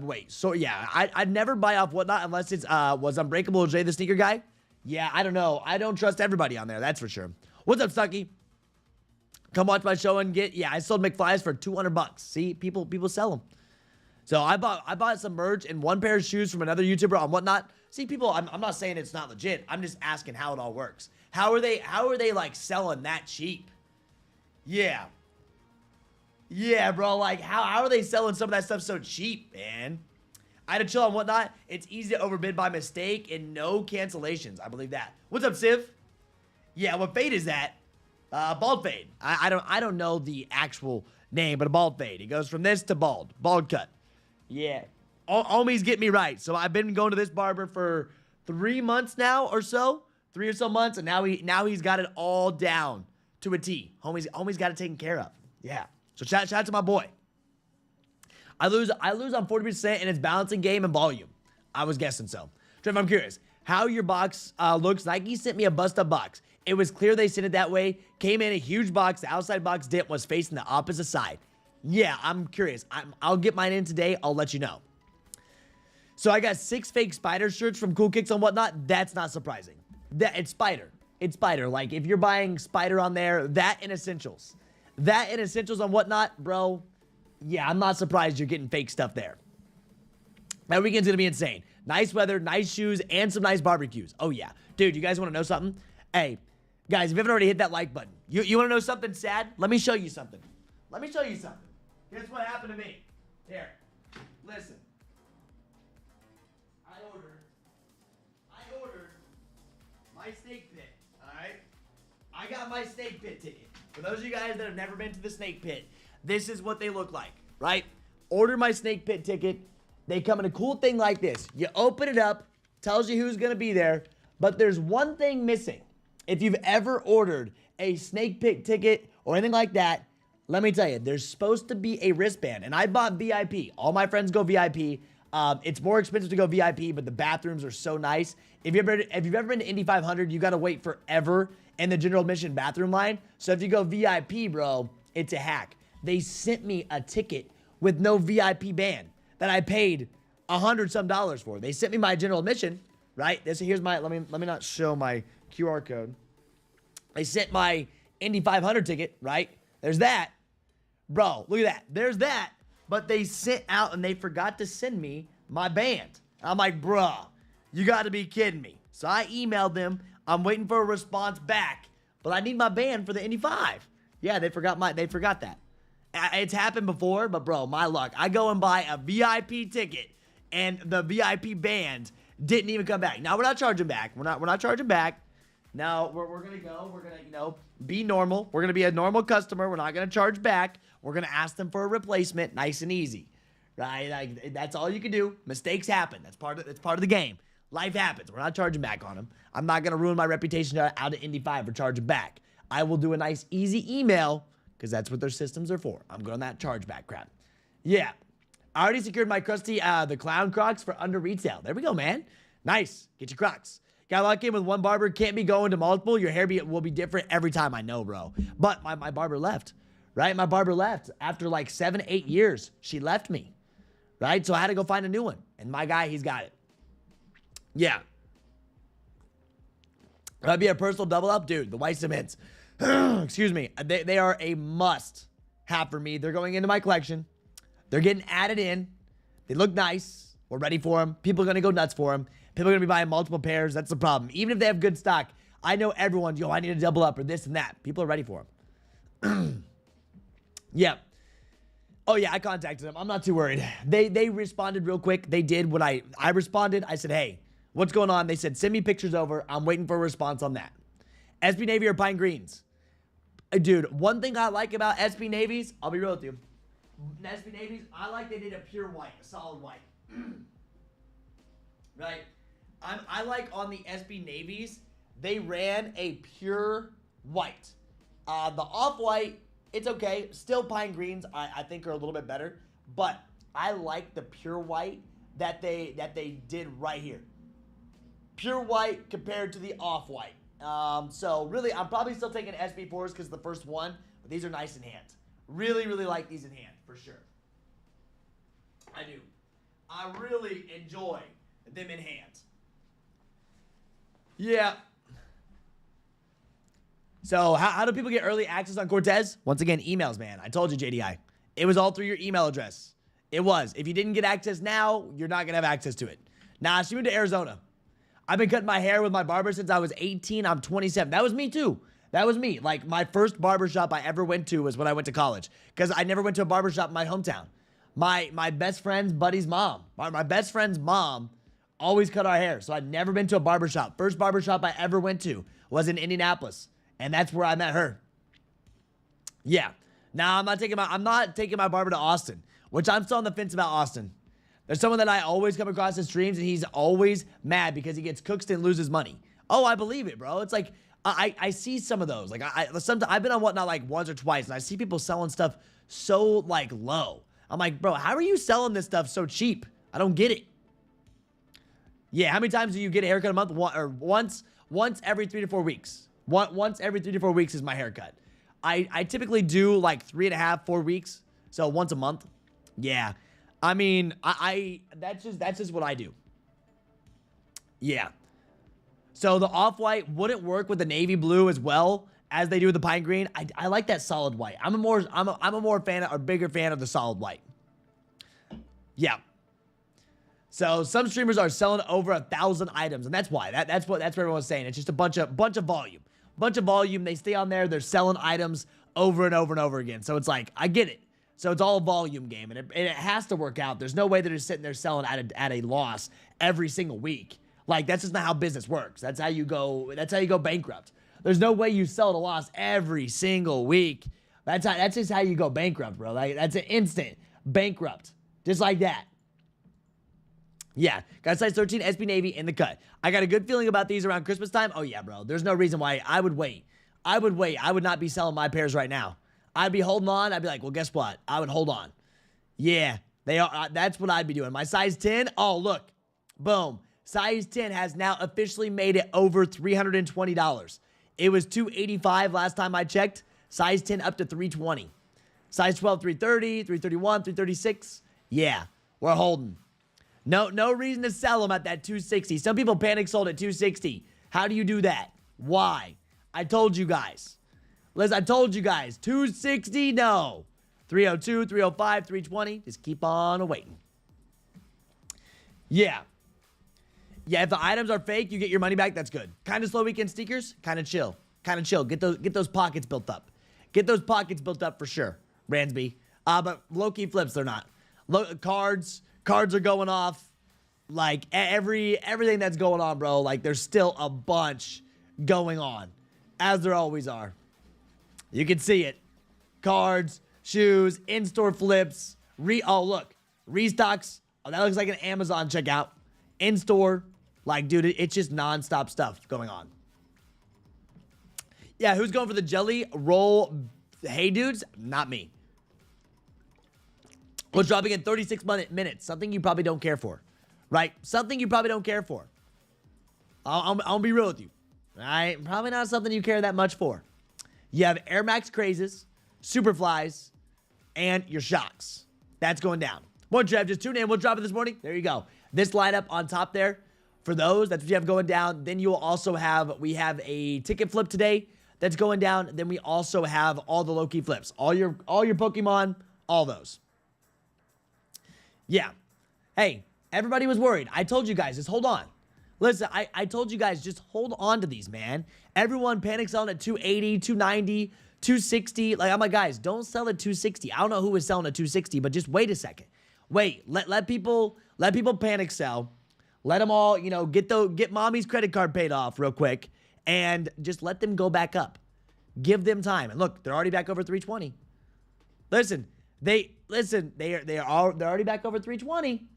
A: wait. So, yeah, I'd never buy off whatnot unless it's, was Unbreakable Jay the sneaker guy? Yeah, I don't know. I don't trust everybody on there, that's for sure. What's up, Stucky? Come watch my show and get, yeah, I sold McFly's for 200 bucks. See, people sell them. So I bought some merch and one pair of shoes from another YouTuber on Whatnot. See, people, I'm not saying it's not legit. I'm just asking how it all works. How are they like selling that cheap? Yeah. Yeah, bro, like how are they selling some of that stuff so cheap, man? I had to chill on Whatnot. It's easy to overbid by mistake and no cancellations. I believe that. What's up, Civ? Yeah, what fade is that? Bald fade. I don't know the actual name, but a bald fade. It goes from this to bald. Bald cut. Yeah. Homies get me right. So I've been going to this barber for 3 months now or so. 3 or so months, and now he's got it all down to a T. Homie's got it taken care of. Yeah. So shout out to my boy. I lose on 40% in its balancing game and volume. I was guessing so. Trev, I'm curious. How your box looks. Nike sent me a bust-up box. It was clear they sent it that way. Came in a huge box. The outside box dip was facing the opposite side. Yeah, I'm curious. I'll get mine in today. I'll let you know. So I got 6 fake Spider shirts from Cool Kicks and Whatnot. That's not surprising. It's Spider. It's Spider. Like, if you're buying Spider on there, that and Essentials. That and Essentials on Whatnot, bro, yeah, I'm not surprised you're getting fake stuff there. That weekend's going to be insane. Nice weather, nice shoes, and some nice barbecues. Oh, yeah. Dude, you guys want to know something? Hey, guys, if you haven't already hit that like button, you want to know something sad? Let me show you something. Let me show you something. Here's what happened to me. Here, listen. I ordered my snake pit, all right? I got my snake pit ticket. For those of you guys that have never been to the snake pit, this is what they look like, right? Order my snake pit ticket. They come in a cool thing like this. You open it up, tells you who's going to be there, but there's one thing missing. If you've ever ordered a snake pit ticket or anything like that, let me tell you, there's supposed to be a wristband, and I bought VIP. All my friends go VIP. It's more expensive to go VIP, but the bathrooms are so nice. If you've ever been to Indy 500, you got to wait forever in the general admission bathroom line. So if you go VIP, bro, it's a hack. They sent me a ticket with no VIP band that I paid $100-some for. They sent me my general admission, right? Here's my, let me not show my QR code. They sent my Indy 500 ticket, right? There's that. Bro, look at that. There's that. But they sent out and they forgot to send me my band. I'm like, bruh, you got to be kidding me. So I emailed them. I'm waiting for a response back, but I need my band for the Indy 5. Yeah, they forgot that. It's happened before, but bro, my luck. I go and buy a VIP ticket, and the VIP band didn't even come back. Now we're not charging back. We're not charging back. Now we're gonna go. We're gonna be normal. We're gonna be a normal customer. We're not gonna charge back. We're gonna ask them for a replacement, nice and easy, right? Like, that's all you can do. Mistakes happen. That's part of the game. Life happens. We're not charging back on them. I'm not gonna ruin my reputation out of Indy 5 for charging back. I will do a nice easy email, because that's what their systems are for. I'm going that chargeback crap. Yeah. I already secured my crusty, the clown Crocs for under retail. There we go, man. Nice. Get your Crocs. Got locked in with one barber. Can't be going to multiple. Your hair will be different every time. I know, bro. But my barber left, right? My barber left after like 7, 8 years. She left me, right? So I had to go find a new one. And my guy, he's got it. Yeah. That'd be a personal double up, dude. The white cements. Excuse me. They are a must have for me. They're going into my collection. They're getting added in. They look nice. We're ready for them. People are going to go nuts for them. People are going to be buying multiple pairs. That's the problem. Even if they have good stock, I know everyone, yo, I need to double up or this and that. People are ready for them. Yeah. Oh, yeah, I contacted them. I'm not too worried. They responded real quick. They did what I responded. I said, hey, what's going on? They said, send me pictures over. I'm waiting for a response on that. SB Navy or Pine Greens? Dude, one thing I like about SB Navies, I'll be real with you. SB Navies, I like they did a pure white, a solid white. Right? I like on the SB Navies, they ran a pure white. The off-white, it's okay. Still Pine Greens, I think are a little bit better. But I like the pure white that they did right here. Pure white compared to the off-white. So really, I'm probably still taking SB4s because the first one, but these are nice in hand. Really, really like these in hand, for sure. I do. I really enjoy them in hand. Yeah. So how do people get early access on Cortez? Once again, emails, man. I told you, JDI. It was all through your email address. It was. If you didn't get access now, you're not going to have access to it. Nah, she moved to Arizona. I've been cutting my hair with my barber since I was 18. I'm 27. That was me, too. That was me. Like, my first barbershop I ever went to was when I went to college. Because I never went to a barbershop in my hometown. My best friend's buddy's mom. My best friend's mom always cut our hair. So I'd never been to a barbershop. First barbershop I ever went to was in Indianapolis. And that's where I met her. Yeah. Now, I'm not taking my barber to Austin, which I'm still on the fence about Austin. There's someone that I always come across in streams, and he's always mad because he gets Kckd and loses money. Oh, I believe it, bro. It's like, I see some of those. Like, I've been on Whatnot like once or twice, and I see people selling stuff so, like, low. I'm like, bro, how are you selling this stuff so cheap? I don't get it. Yeah, how many times do you get a haircut a month? Once every 3 to 4 weeks. Once every 3 to 4 weeks is my haircut. I typically do like 3.5, 4 weeks. So once a month. Yeah. I mean, that's just what I do. Yeah. So the off-white wouldn't work with the navy blue as well as they do with the pine green. I like that solid white. I'm a more fan or bigger fan of the solid white. Yeah. So some streamers are selling over 1,000 items, and that's why. That's what everyone's saying. It's just a bunch of volume. Bunch of volume. They stay on there. They're selling items over and over and over again. So it's like, I get it. So it's all a volume game, and it has to work out. There's no way they're just sitting there selling at a loss every single week. Like, that's just not how business works. That's how you go bankrupt. There's no way you sell at a loss every single week. That's just how you go bankrupt, bro. Like, that's an instant bankrupt. Just like that. Yeah, got size 13 SB Navy in the cut. I got a good feeling about these around Christmas time. Oh, yeah, bro. There's no reason why I would wait. I would not be selling my pairs right now. I'd be holding on. I'd be like, well, guess what? I would hold on. Yeah, they are. That's what I'd be doing. My size 10. Oh, look. Boom. Size 10 has now officially made it over $320. It was $285 last time I checked. Size 10 up to $320. Size 12, $330, $331, $336. Yeah, we're holding. No reason to sell them at that $260. Some people panic sold at $260. How do you do that? Why? I told you guys. Liz, I told you guys. $260, no. $302, $305, $320. Just keep on waiting. Yeah. Yeah, if the items are fake, you get your money back. That's good. Kind of slow weekend sneakers. Kind of chill. Kind of chill. Get those pockets built up. Get those pockets built up for sure. Ransby. But Lowkey Flips, they're not. Cards are going off. Like, everything that's going on, bro. Like, there's still a bunch going on. As there always are. You can see it. Cards, shoes, in-store flips. Oh, look. Restocks. Oh, that looks like an Amazon checkout. In-store. Like, dude, it's just non-stop stuff going on. Yeah, who's going for the jelly roll? Hey, dudes? Not me. What's dropping in 36 minutes? Something you probably don't care for. Right? Something you probably don't care for. I'll be real with you. Right? Probably not something you care that much for. You have Air Max Crazes, Superflies, and your Shocks. That's going down. More Trev, just tune in. We'll drop it this morning. There you go. This lineup on top there. For those, that's what you have going down. Then you'll also have, we have a ticket flip today that's going down. Then we also have all the Lowkey Flips. All your Pokemon, all those. Yeah. Hey, everybody was worried. I told you guys, just hold on. Listen, I told you guys, just hold on to these, man. Everyone panic selling at 280, 290, 260. Like, I'm like, guys, don't sell at 260. I don't know who was selling at 260, but just wait a second. Wait, let people panic sell. Let them all, get mommy's credit card paid off real quick, and just let them go back up. Give them time. And look, they're already back over 320. They're already back over 320.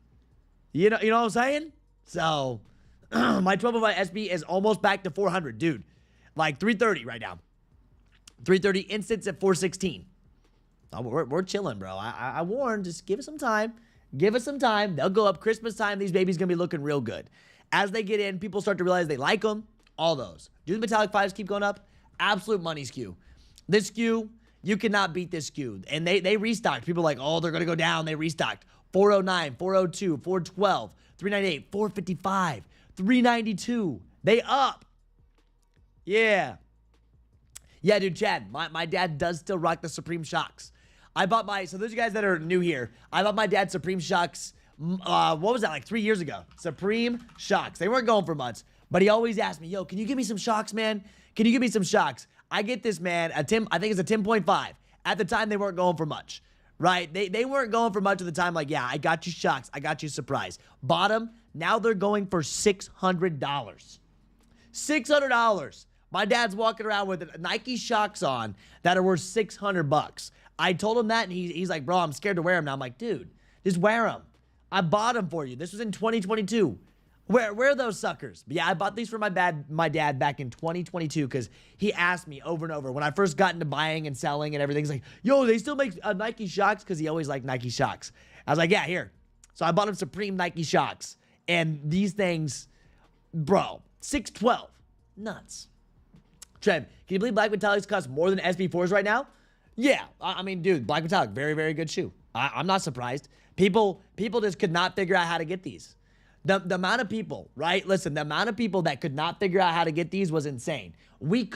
A: You know what I'm saying? So my 1205 SB is almost back to 400, dude. Like 330 right now. 330 instants at 416. Oh, we're chilling, bro. I warned, just give it some time. Give us some time. They'll go up. Christmas time, these babies going to be looking real good. As they get in, people start to realize they like them. All those. Do the metallic 5s keep going up? Absolute money skew. This skew, you cannot beat this skew. And they restocked. People are like, oh, they're going to go down. They restocked. 409, 402, 412, 398, 455, 392. They up. Yeah. Yeah, dude, Chad, my dad does still rock the Supreme Shocks. I bought so those of you guys that are new here, I bought my dad Supreme Shocks, what was that, like 3 years ago? Supreme Shocks. They weren't going for much, but he always asked me, yo, can you give me some Shocks, man? Can you give me some Shocks? I get this, man, I think it's a 10.5. At the time, they weren't going for much, right? They weren't going for much at the time, like, yeah, I got you Shocks. I got you Surprise. Bottom, now they're going for $600. $600. My dad's walking around with Nike Shocks on that are worth $600. I told him that, and he's like, bro, I'm scared to wear them now. I'm like, dude, just wear them. I bought them for you. This was in 2022. Where are those suckers? But yeah, I bought these for my dad back in 2022 because he asked me over and over when I first got into buying and selling and everything. He's like, yo, they still make Nike Shocks? Because he always liked Nike Shocks. I was like, yeah, here. So I bought him Supreme Nike Shocks. And these things, bro, $612. Nuts. Trev, can you believe Black Metallics cost more than SB4s right now? Yeah. I mean, dude, Black Metallic, very, very good shoe. I'm not surprised. People just could not figure out how to get these. The amount of people, right? Listen, the amount of people that could not figure out how to get these was insane. We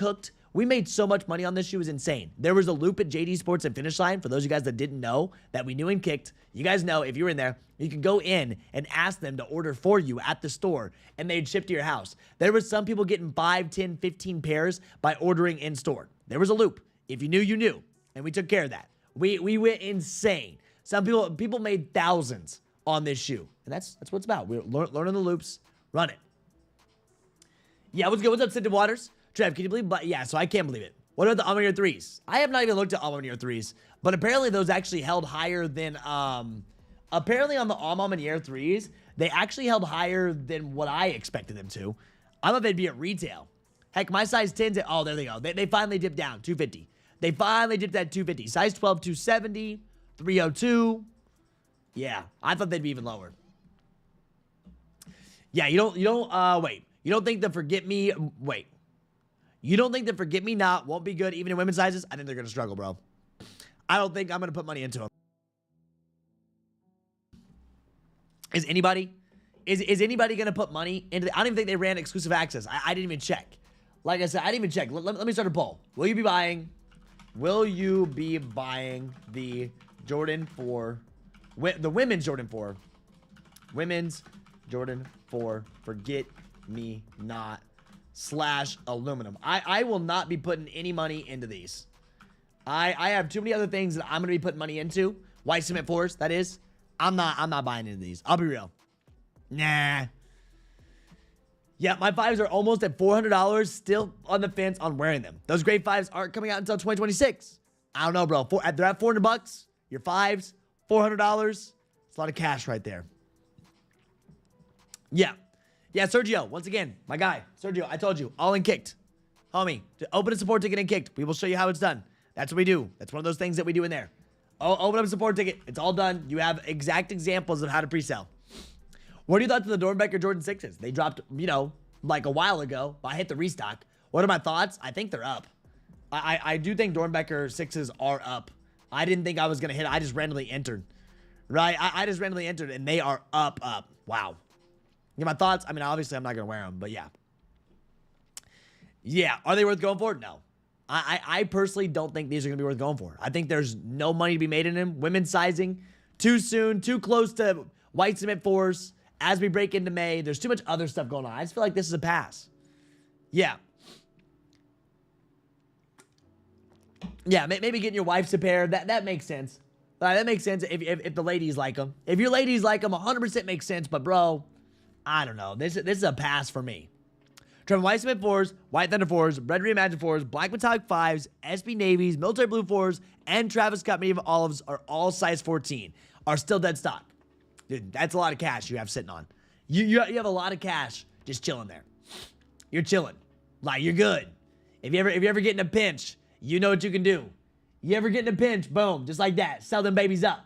A: made so much money on this shoe, it was insane. There was a loop at JD Sports and Finish Line, for those of you guys that didn't know, that we knew and Kckd. You guys know, if you were in there, you could go in and ask them to order for you at the store, and they'd ship to your house. There was some people getting 5, 10, 15 pairs by ordering in store. There was a loop. If you knew, you knew. And we took care of that. We went insane. Some people made thousands on this shoe. And that's what it's about. We're learning the loops. Run it. Yeah, what's good? What's up, Cindy Waters? Trev, can you believe? Yeah, so I can't believe it. What about the Almaneer 3s? I have not even looked at Almaneer 3s, but apparently those actually held higher than, apparently on the Almaneer 3s, they actually held higher than what I expected them to. I thought they'd be at retail. Heck, my size 10s, oh, there they go. They finally dipped down, 250. They finally dipped at 250. Size 12, 270, 302. Yeah, I thought they'd be even lower. Yeah, you don't wait. You don't think the Forget Me Not won't be good even in women's sizes? I think they're going to struggle, bro. I don't think I'm going to put money into them. Is anybody going to put money into I don't even think they ran exclusive access. I didn't even check. Like I said, I didn't even check. Let me start a poll. Will you be buying the Jordan 4, the women's Jordan 4, Forget Me Not / aluminum? I will not be putting any money into these. I have too many other things that I'm going to be putting money into. White cement 4s, that is. I'm not buying into these. I'll be real. Nah. Yeah, my 5s are almost at $400. Still on the fence on wearing them. Those grade 5s aren't coming out until 2026. I don't know, bro. They're at $400. Your 5s, $400. It's a lot of cash right there. Yeah. Yeah, Sergio, once again, my guy. Sergio, I told you, all in Kckd. Homie, open a support ticket in Kckd. We will show you how it's done. That's what we do. That's one of those things that we do in there. Open up a support ticket. It's all done. You have exact examples of how to pre-sell. What are your thoughts on the Dornbecker Jordan 6s? They dropped, like a while ago. I hit the restock. What are my thoughts? I think they're up. I do think Dornbecker 6s are up. I didn't think I was going to hit it. I just randomly entered. Right? I just randomly entered, and they are up. Wow. My thoughts? I mean, obviously, I'm not going to wear them, but yeah. Yeah. Are they worth going for? No. I personally don't think these are going to be worth going for. I think there's no money to be made in them. Women's sizing, too soon, too close to white cement 4s. As we break into May, there's too much other stuff going on. I just feel like this is a pass. Yeah. Yeah, maybe getting your wife a pair. That makes sense. That makes sense if the ladies like them. If your ladies like them, 100% makes sense. But, bro, I don't know. This is a pass for me. Trevor White Cement 4s, White Thunder 4s, Red Reimagined 4s, Black Metallic 5s, SB Navies, Military Blue 4s, and Travis Scott Medieval Olives are all size 14. Are still dead stock. Dude, that's a lot of cash you have sitting on. You have a lot of cash just chilling there. You're chilling. Like, you're good. If you ever get in a pinch, you know what you can do. You ever get in a pinch, boom, just like that. Sell them babies up.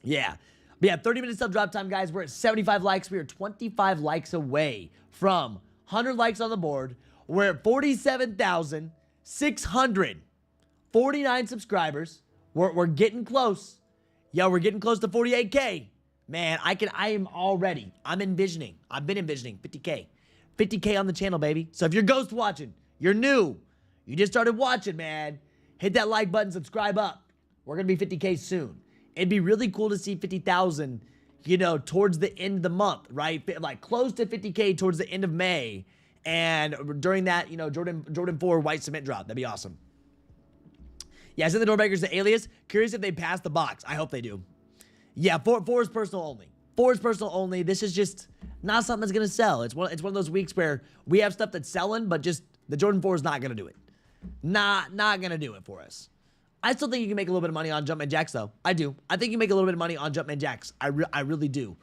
A: Yeah. But yeah, 30 minutes till drop time, guys. We're at 75 likes. We are 25 likes away from 100 likes on the board. We're at 47,649 subscribers. We're getting close. Yo, we're getting close to 48K. Man, I'm envisioning. I've been envisioning 50K. 50K on the channel, baby. So if you're ghost watching, you're new, You just started watching, man. Hit that like button, subscribe up. We're going to be 50K soon. It'd be really cool to see 50,000, you know, towards the end of the month, right? Like close to 50K towards the end of May. And during that, you know, Jordan 4 white cement drop. That'd be awesome. Yeah, send the Doorbreakers to Alias. Curious if they pass the box. I hope they do. Yeah, 4 is personal only. 4 is personal only. This is just not something that's going to sell. It's one of those weeks where we have stuff that's selling, but just the Jordan 4 is not going to do it. Not going to do it for us. I still think you can make a little bit of money on Jumpman Jacks, though. I do. I think you make a little bit of money on Jumpman Jacks. I really do.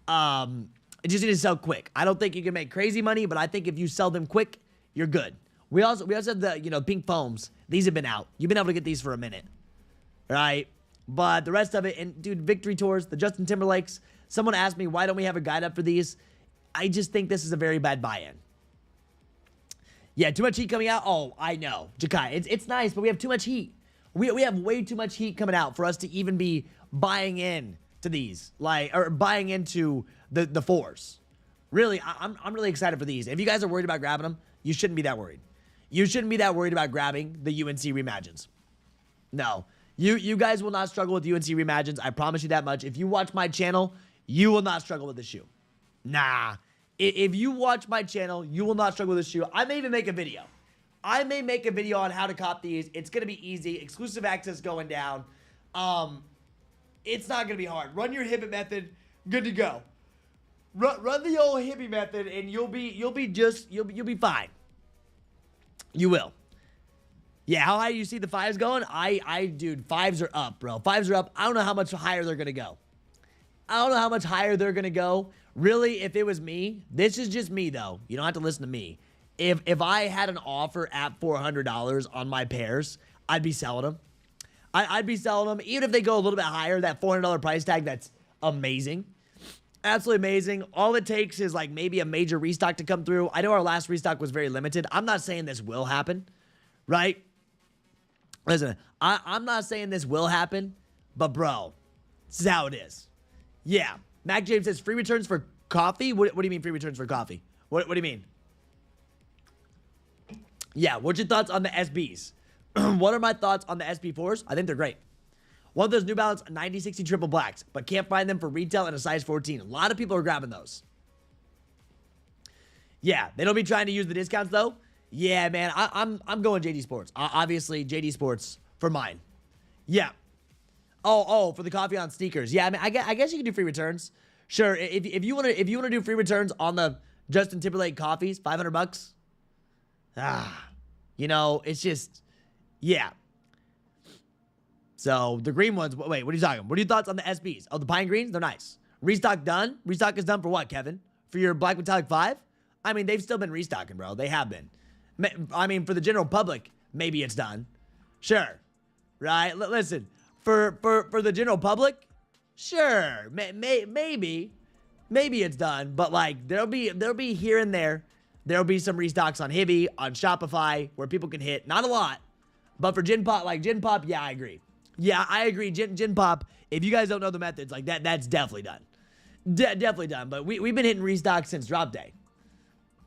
A: It just needs to sell quick. I don't think you can make crazy money, but I think if you sell them quick, you're good. We also have the, you know, pink foams. These have been out. You've been able to get these for a minute, right? But the rest of it, and dude, Victory Tours, the Justin Timberlakes. Someone asked me, why don't we have a guide up for these? I just think this is a very bad buy-in. Yeah, too much heat coming out. Oh, I know, Jakai. It's nice, but we have too much heat. We have way too much heat coming out for us to even be buying in to these, like, or buying into the 4s. Really, I'm really excited for these. If you guys are worried about grabbing them, you shouldn't be that worried. You shouldn't be that worried about grabbing the UNC Reimagines. No. You guys will not struggle with UNC Reimagines. I promise you that much. If you watch my channel, you will not struggle with the shoe. Nah. If you watch my channel, you will not struggle with this shoe. I may even make a video. I may make a video on how to cop these. It's going to be easy. Exclusive access going down. It's not going to be hard. Run your Hibbit method. Good to go. Run the old hippie method, and you'll be fine. You will. Yeah, how high do you see the 5s going? Dude, 5s are up, bro. 5s are up. I don't know how much higher they're going to go. I don't know how much higher they're going to go. Really, if it was me, this is just me, though. You don't have to listen to me. If I had an offer at $400 on my pairs, I'd be selling them. I'd be selling them. Even if they go a little bit higher, that $400 price tag, that's amazing. Absolutely amazing. All it takes is like maybe a major restock to come through. I know our last restock was very limited. I'm not saying this will happen, right? Listen, I'm not saying this will happen, but bro, this is how it is. Yeah. Mac James says free returns for coffee. What do you mean free returns for coffee? What do you mean? Yeah, what's your thoughts on the SBs? What are my thoughts on the SB4s? I think they're great. One of those New Balance 9060 triple blacks, but can't find them for retail in a size 14. A lot of people are grabbing those. Yeah, they don't be trying to use the discounts though. Yeah, man, I'm going JD Sports. Obviously, JD Sports for mine. Yeah. Oh, for the coffee on sneakers. Yeah, I mean, I guess you can do free returns. Sure, if you want to do free returns on the Justin Timberlake coffees, $500. You know, it's just, yeah. So, the green ones, wait, what are you talking? What are your thoughts on the SBs? Oh, the pine greens? They're nice. Restock done? Restock is done for what, Kevin? For your black metallic 5? I mean, they've still been restocking, bro. They have been. I mean, for the general public, maybe it's done. Sure. Right? Listen, for the general public, sure. Maybe it's done. But, like, there'll be here and there. There'll be some restocks on Hibby, on Shopify, where people can hit. Not a lot. But for Gen Pop, yeah, I agree. Yeah, I agree. Gen Pop, if you guys don't know the methods, like that's definitely done. Definitely done. But we've been hitting restocks since drop day.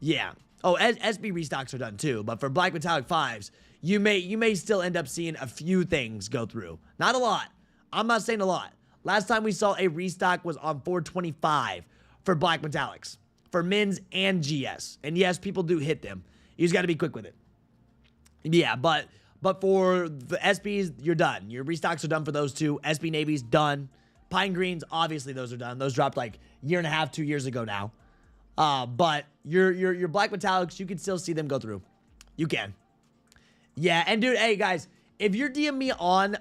A: Yeah. Oh, SB restocks are done too. But for black metallic 5s, you may still end up seeing a few things go through. Not a lot. I'm not saying a lot. Last time we saw a restock was on 425 for black metallics. For men's and GS. And yes, people do hit them. You just got to be quick with it. Yeah, but for the SBs, you're done. Your restocks are done for those two. SB Navy's done. Pine Greens, obviously those are done. Those dropped like a year and a half, 2 years ago now. But your black metallics, you can still see them go through. You can. Yeah, and dude, hey guys, if you're DM me on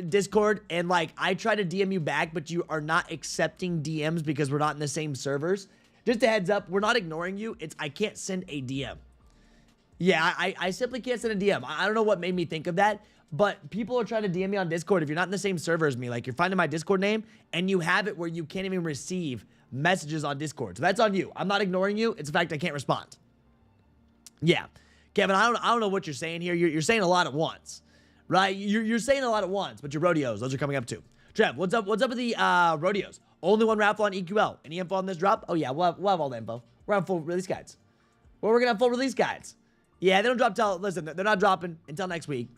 A: Discord and like I try to DM you back, but you are not accepting DMs because we're not in the same servers, just a heads up, we're not ignoring you. It's I can't send a DM. Yeah, I simply can't send a DM. I don't know what made me think of that, but people are trying to DM me on Discord. If you're not in the same server as me, like you're finding my Discord name, and you have it where you can't even receive messages on Discord. So that's on you. I'm not ignoring you. It's the fact I can't respond. Yeah. Kevin, I don't know what you're saying here. You're saying a lot at once, right? You're saying a lot at once, but your rodeos, those are coming up too. Trev, what's up with the rodeos? Only one raffle on EQL. Any info on this drop? Oh, yeah, we'll have all the info. We're on full release guides. Well, we're going to have full release guides. Yeah, they don't drop till, listen, they're not dropping until next week.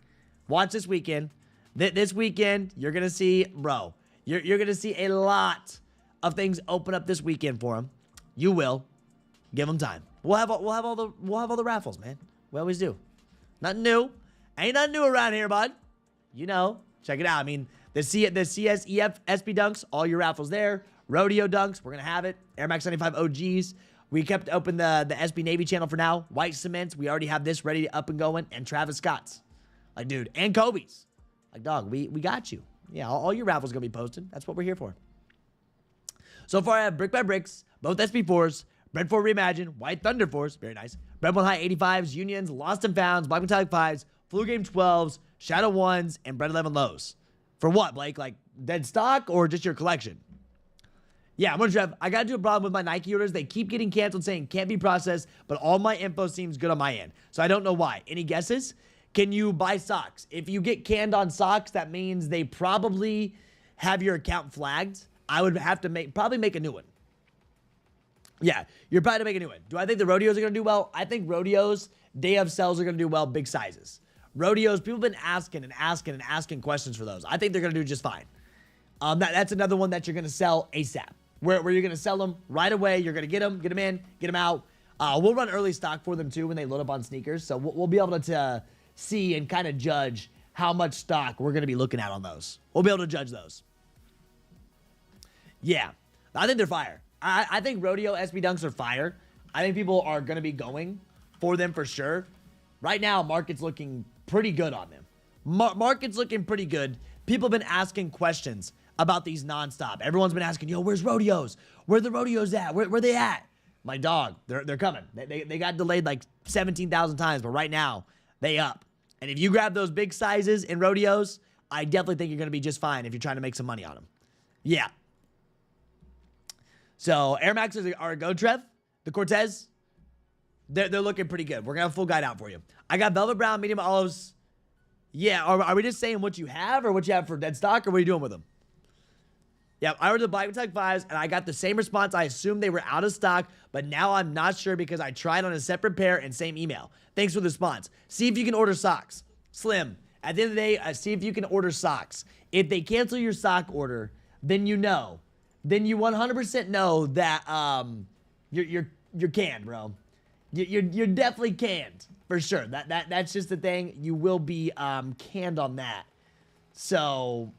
A: Watch this weekend. This weekend, you're going to see, bro, you're going to see a lot of things open up this weekend for them. You will. Give them time. We'll have all the raffles, man. We always do. Nothing new. Ain't nothing new around here, bud. You know, check it out. I mean, the CSEF SB Dunks, all your raffles there. Rodeo Dunks, we're going to have it. Air Max 95 OGs. We kept open the SB Navy channel for now. White Cements, we already have this ready to up and going. And Travis Scott's. Like, dude, and Kobe's. Like, dog, we got you. Yeah, all your raffles going to be posted. That's what we're here for. So far, I have Brick by Bricks, both SB4s, Bread 4 Reimagine, White Thunder 4s, very nice. Bread 1 High 85s, Unions, Lost and Founds, Black Metallic 5s, Flu Game 12s, Shadow 1s, and Bread 11 Lows. For what, Blake? Like, dead stock or just your collection? Yeah, I'm gonna Trev. I gotta do a problem with my Nike orders. They keep getting canceled saying can't be processed, but all my info seems good on my end. So I don't know why. Any guesses? Can you buy socks? If you get canned on socks, that means they probably have your account flagged. I would have to probably make a new one. Yeah, you're probably to make a new one. Do I think the rodeos are going to do well? I think rodeos, day of sales are going to do well, big sizes. Rodeos, people have been asking questions for those. I think they're going to do just fine. That's another one that you're going to sell ASAP, where you're going to sell them right away. You're going to get them in, get them out. We'll run early stock for them too when they load up on sneakers. So we'll be able to see and kind of judge how much stock we're going to be looking at on those. We'll be able to judge those. Yeah, I think they're fire. I think Rodeo SB Dunks are fire. I think people are going to be going for them for sure. Right now, market's looking pretty good on them. Market's looking pretty good. People have been asking questions about these nonstop. Everyone's been asking, yo, where's rodeos? Where the rodeos at? Where they at? My dog, they're coming. They got delayed like 17,000 times, but right now, they up. And if you grab those big sizes in rodeos, I definitely think you're going to be just fine if you're trying to make some money on them. Yeah. So, Air Maxes are a go, Trev. The Cortez, they're looking pretty good. We're going to have a full guide out for you. I got Velvet Brown, Medium Olives. Yeah, are we just saying what you have or what you have for dead stock, or what are you doing with them? Yeah, I ordered the Black Metallic 5s, and I got the same response. I assumed they were out of stock, but now I'm not sure because I tried on a separate pair and same email. Thanks for the response. See if you can order socks. Slim, at the end of the day, see if you can order socks. If they cancel your sock order, then you know. Then you 100% know that you're canned, bro. You're definitely canned for sure. That's just the thing. You will be canned on that. So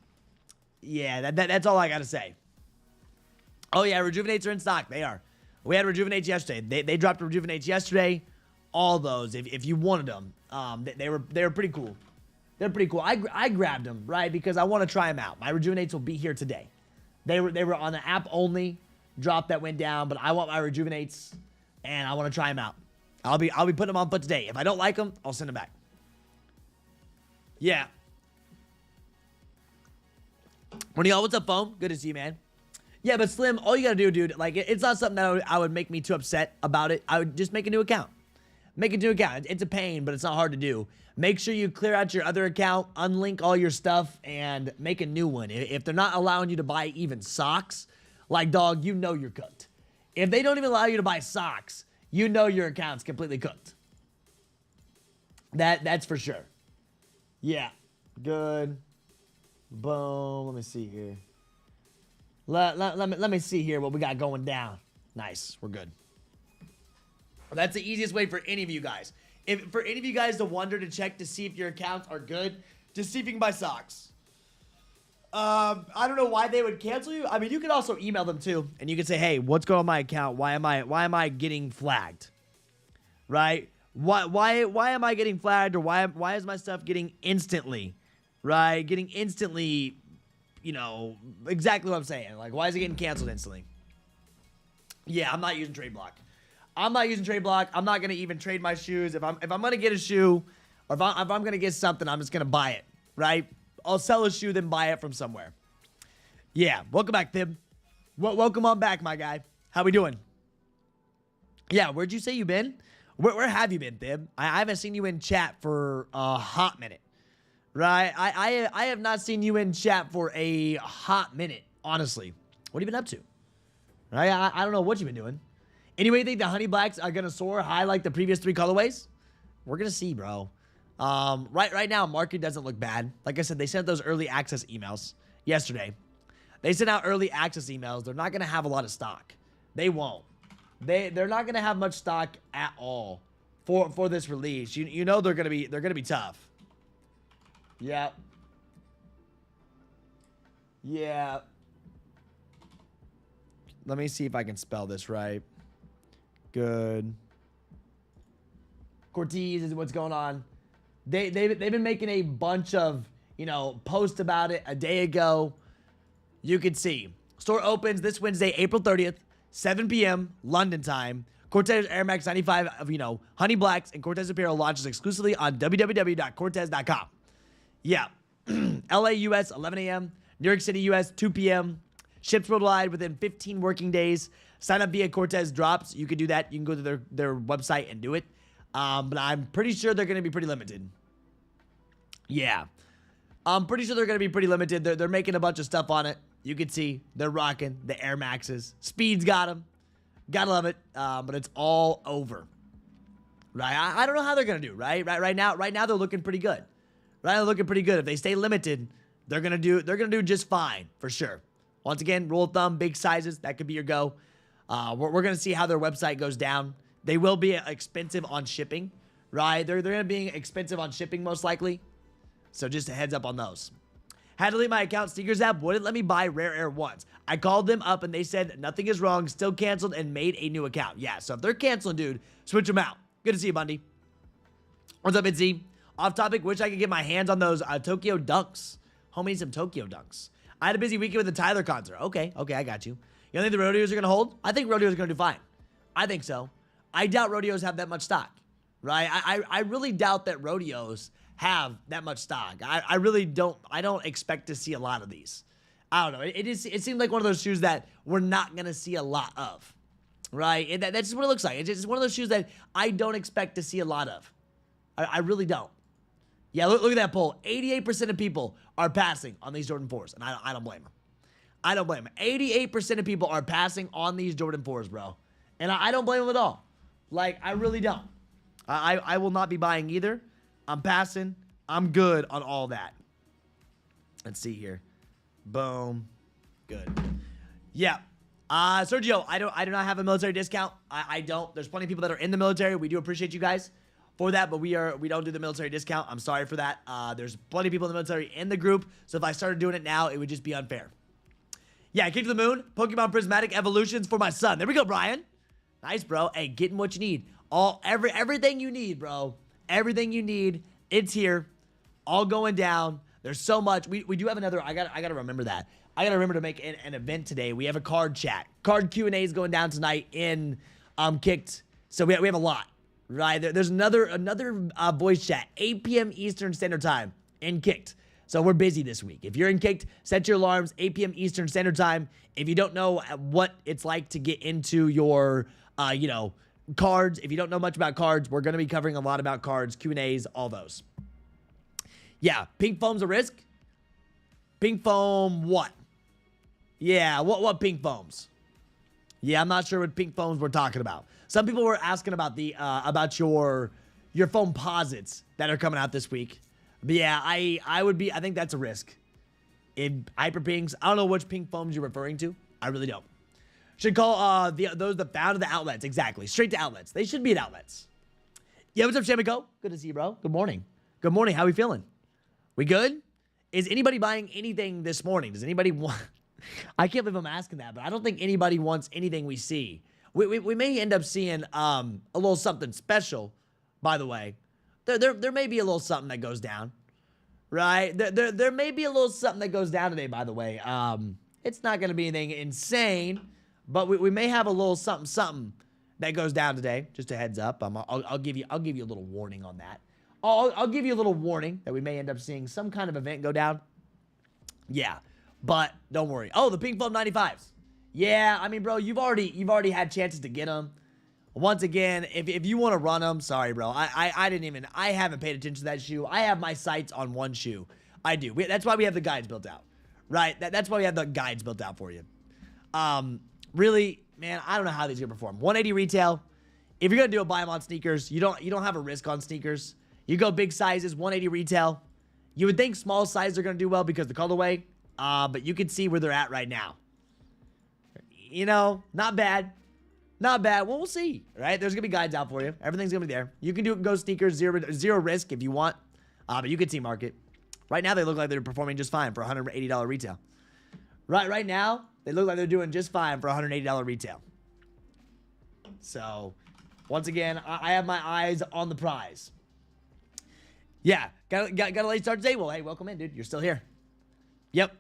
A: yeah, that's all I gotta say. Oh yeah, Rejuvenates are in stock. They are. We had Rejuvenates yesterday. They dropped Rejuvenates yesterday. All those, if you wanted them, they were pretty cool. They're pretty cool. I grabbed them right because I want to try them out. My Rejuvenates will be here today. They were on the app only drop that went down, but I want my Rejuvenates and I want to try them out. I'll be putting them on foot today. If I don't like them, I'll send them back. Yeah. Y'all, what's up, Foam? Good to see you, man. Yeah, but Slim, all you gotta do, dude, like it's not something that I would make me too upset about it. I would just make a new account. Make a new account. It's a pain, but it's not hard to do. Make sure you clear out your other account, unlink all your stuff, and make a new one. If they're not allowing you to buy even socks, like, dog, you know you're cooked. If they don't even allow you to buy socks, you know your account's completely cooked. That's for sure. Yeah. Good. Boom. Let me see here. Let me see here what we got going down. Nice. We're good. That's the easiest way for any of you guys. For any of you guys to wonder to check to see if your accounts are good, just see if you can buy socks. I don't know why they would cancel you. I mean, you could also email them too, and you can say, "Hey, what's going on my account? Why am I getting flagged?" Right? Why am I getting flagged, or why is my stuff getting instantly, right? Getting instantly, you know, exactly what I'm saying. Like, why is it getting canceled instantly? Yeah, I'm not using Trade Block. I'm not using Trade Block. I'm not gonna even trade my shoes. If I'm gonna get a shoe, or if I'm gonna get something, I'm just gonna buy it, right? I'll sell a shoe, then buy it from somewhere. Yeah, welcome back, Thib. Welcome on back, my guy. How we doing? Yeah, where'd you say you been? Where have you been, Thib? I haven't seen you in chat for a hot minute, right? I have not seen you in chat for a hot minute, honestly. What have you been up to? Right? I don't know what you've been doing. Anyway, you think the honey blacks are gonna soar high like the previous 3 colorways? We're going to see, bro. Right now, market doesn't look bad. Like I said, they sent those early access emails yesterday. They sent out early access emails. They're not going to have a lot of stock. They won't. They're not going to have much stock at all for this release. You know they're going to be tough. Yeah. Yeah. Let me see if I can spell this right. Good. Cortez is what's going on. They've been making a bunch of, you know, posts about it a day ago. You can see. Store opens this Wednesday, April 30th, 7 p.m. London time. Cortez Air Max 95 of, you know, Honey Blacks and Cortez Apparel launches exclusively on www.cortez.com. Yeah. LA, US, 11 a.m. New York City, US, 2 p.m. Ships worldwide within 15 working days. Sign up via Cortez Drops. You can do that. You can go to their website and do it. But I'm pretty sure they're going to be pretty limited. Yeah. I'm pretty sure they're going to be pretty limited. They're making a bunch of stuff on it. You can see they're rocking the Air Maxes. Speed's got them. Gotta love it. But it's all over. Right? I don't know how they're going to do, right? Right now they're looking pretty good. Right? They're looking pretty good. If they stay limited, they're going to do just fine for sure. Once again, rule of thumb, big sizes, that could be your go. We're going to see how their website goes down. They will be expensive on shipping, right? They're going to be expensive on shipping most likely. So just a heads up on those. Had to leave my account. Sneakers app wouldn't let me buy Rare Air once. I called them up and they said nothing is wrong, still canceled, and made a new account. Yeah, so if they're canceling, dude, switch them out. Good to see you, Bundy. What's up, Itzy? Off topic, wish I could get my hands on those Tokyo Dunks. Homie needs some Tokyo Dunks. I had a busy weekend with the Tyler concert. Okay, I got you. You don't think the rodeos are going to hold? I think rodeos are going to do fine. I think so. I doubt rodeos have that much stock, right? I really doubt that rodeos have that much stock. I really don't. I don't expect to see a lot of these. I don't know. It seems like one of those shoes that we're not going to see a lot of, right? That's just what it looks like. It's just one of those shoes that I don't expect to see a lot of. I really don't. Yeah, look at that poll. 88% of people are passing on these Jordan 4s, and I don't blame them. I don't blame them. 88% of people are passing on these Jordan 4s, bro. And I don't blame them at all. Like, I really don't. I will not be buying either. I'm passing. I'm good on all that. Let's see here. Boom. Good. Yeah. Sergio, I do not have a military discount. I don't. There's plenty of people that are in the military. We do appreciate you guys for that, but we don't do the military discount. I'm sorry for that. There's plenty of people in the military in the group, so if I started doing it now, it would just be unfair. Yeah, Kick to the Moon, Pokemon Prismatic Evolutions for my son. There we go, Brian. Nice, bro. Hey, getting what you need. Everything you need, bro. Everything you need, it's here. All going down. There's so much. We do have another. I gotta remember that. I gotta remember to make an event today. We have a card chat. Card Q&A is going down tonight in Kckd. So we have a lot. Right, there's another voice chat, 8 p.m. Eastern Standard Time in Kckd. So we're busy this week. If you're in Kckd, set your alarms, 8 p.m. Eastern Standard Time. If you don't know what it's like to get into your, cards, if you don't know much about cards, we're going to be covering a lot about cards, Q&As, all those. Yeah, pink foam's a risk. Pink foam what? Yeah, what pink foams? Yeah, I'm not sure what pink foams we're talking about. Some people were asking about about your foam posits that are coming out this week. But yeah, I think that's a risk. In hyper pinks, I don't know which pink foams you're referring to. I really don't. Should call those that founded the outlets. Exactly. Straight to outlets. They should be at outlets. Yeah, what's up, Shamiko? Good to see you, bro. Good morning. Good morning. How we feeling? We good? Is anybody buying anything this morning? Does anybody want... I can't believe I'm asking that, but I don't think anybody wants anything we see. We may end up seeing a little something special, by the way. There may be a little something that goes down, right? There may be a little something that goes down today, by the way. It's not going to be anything insane, but we may have a little something that goes down today. Just a heads up. I'll give you a little warning on that. I'll give you a little warning that we may end up seeing some kind of event go down. Yeah, but don't worry. Oh, the Pink Foam 95s. Yeah, I mean, bro, you've already had chances to get them. Once again, if you want to run them, sorry, bro. I haven't paid attention to that shoe. I have my sights on one shoe. I do. That's why we have the guides built out, right? That's why we have the guides built out for you. Really, man, I don't know how these are gonna perform. 180 retail. if you're gonna do a buy them on sneakers, you don't have a risk on sneakers. You go big sizes, 180 retail. You would think small sizes are gonna do well because of the colorway, but you can see where they're at right now. You know, not bad. Not bad. Well, we'll see, right? There's going to be guides out for you. Everything's going to be there. You can go sneakers, zero risk if you want, but you can see market. Right now, they look like they're performing just fine for $180 retail. Right now, they look like they're doing just fine for $180 retail. So, once again, I have my eyes on the prize. Yeah, got a late start today. Well, hey, welcome in, dude. You're still here. Yep.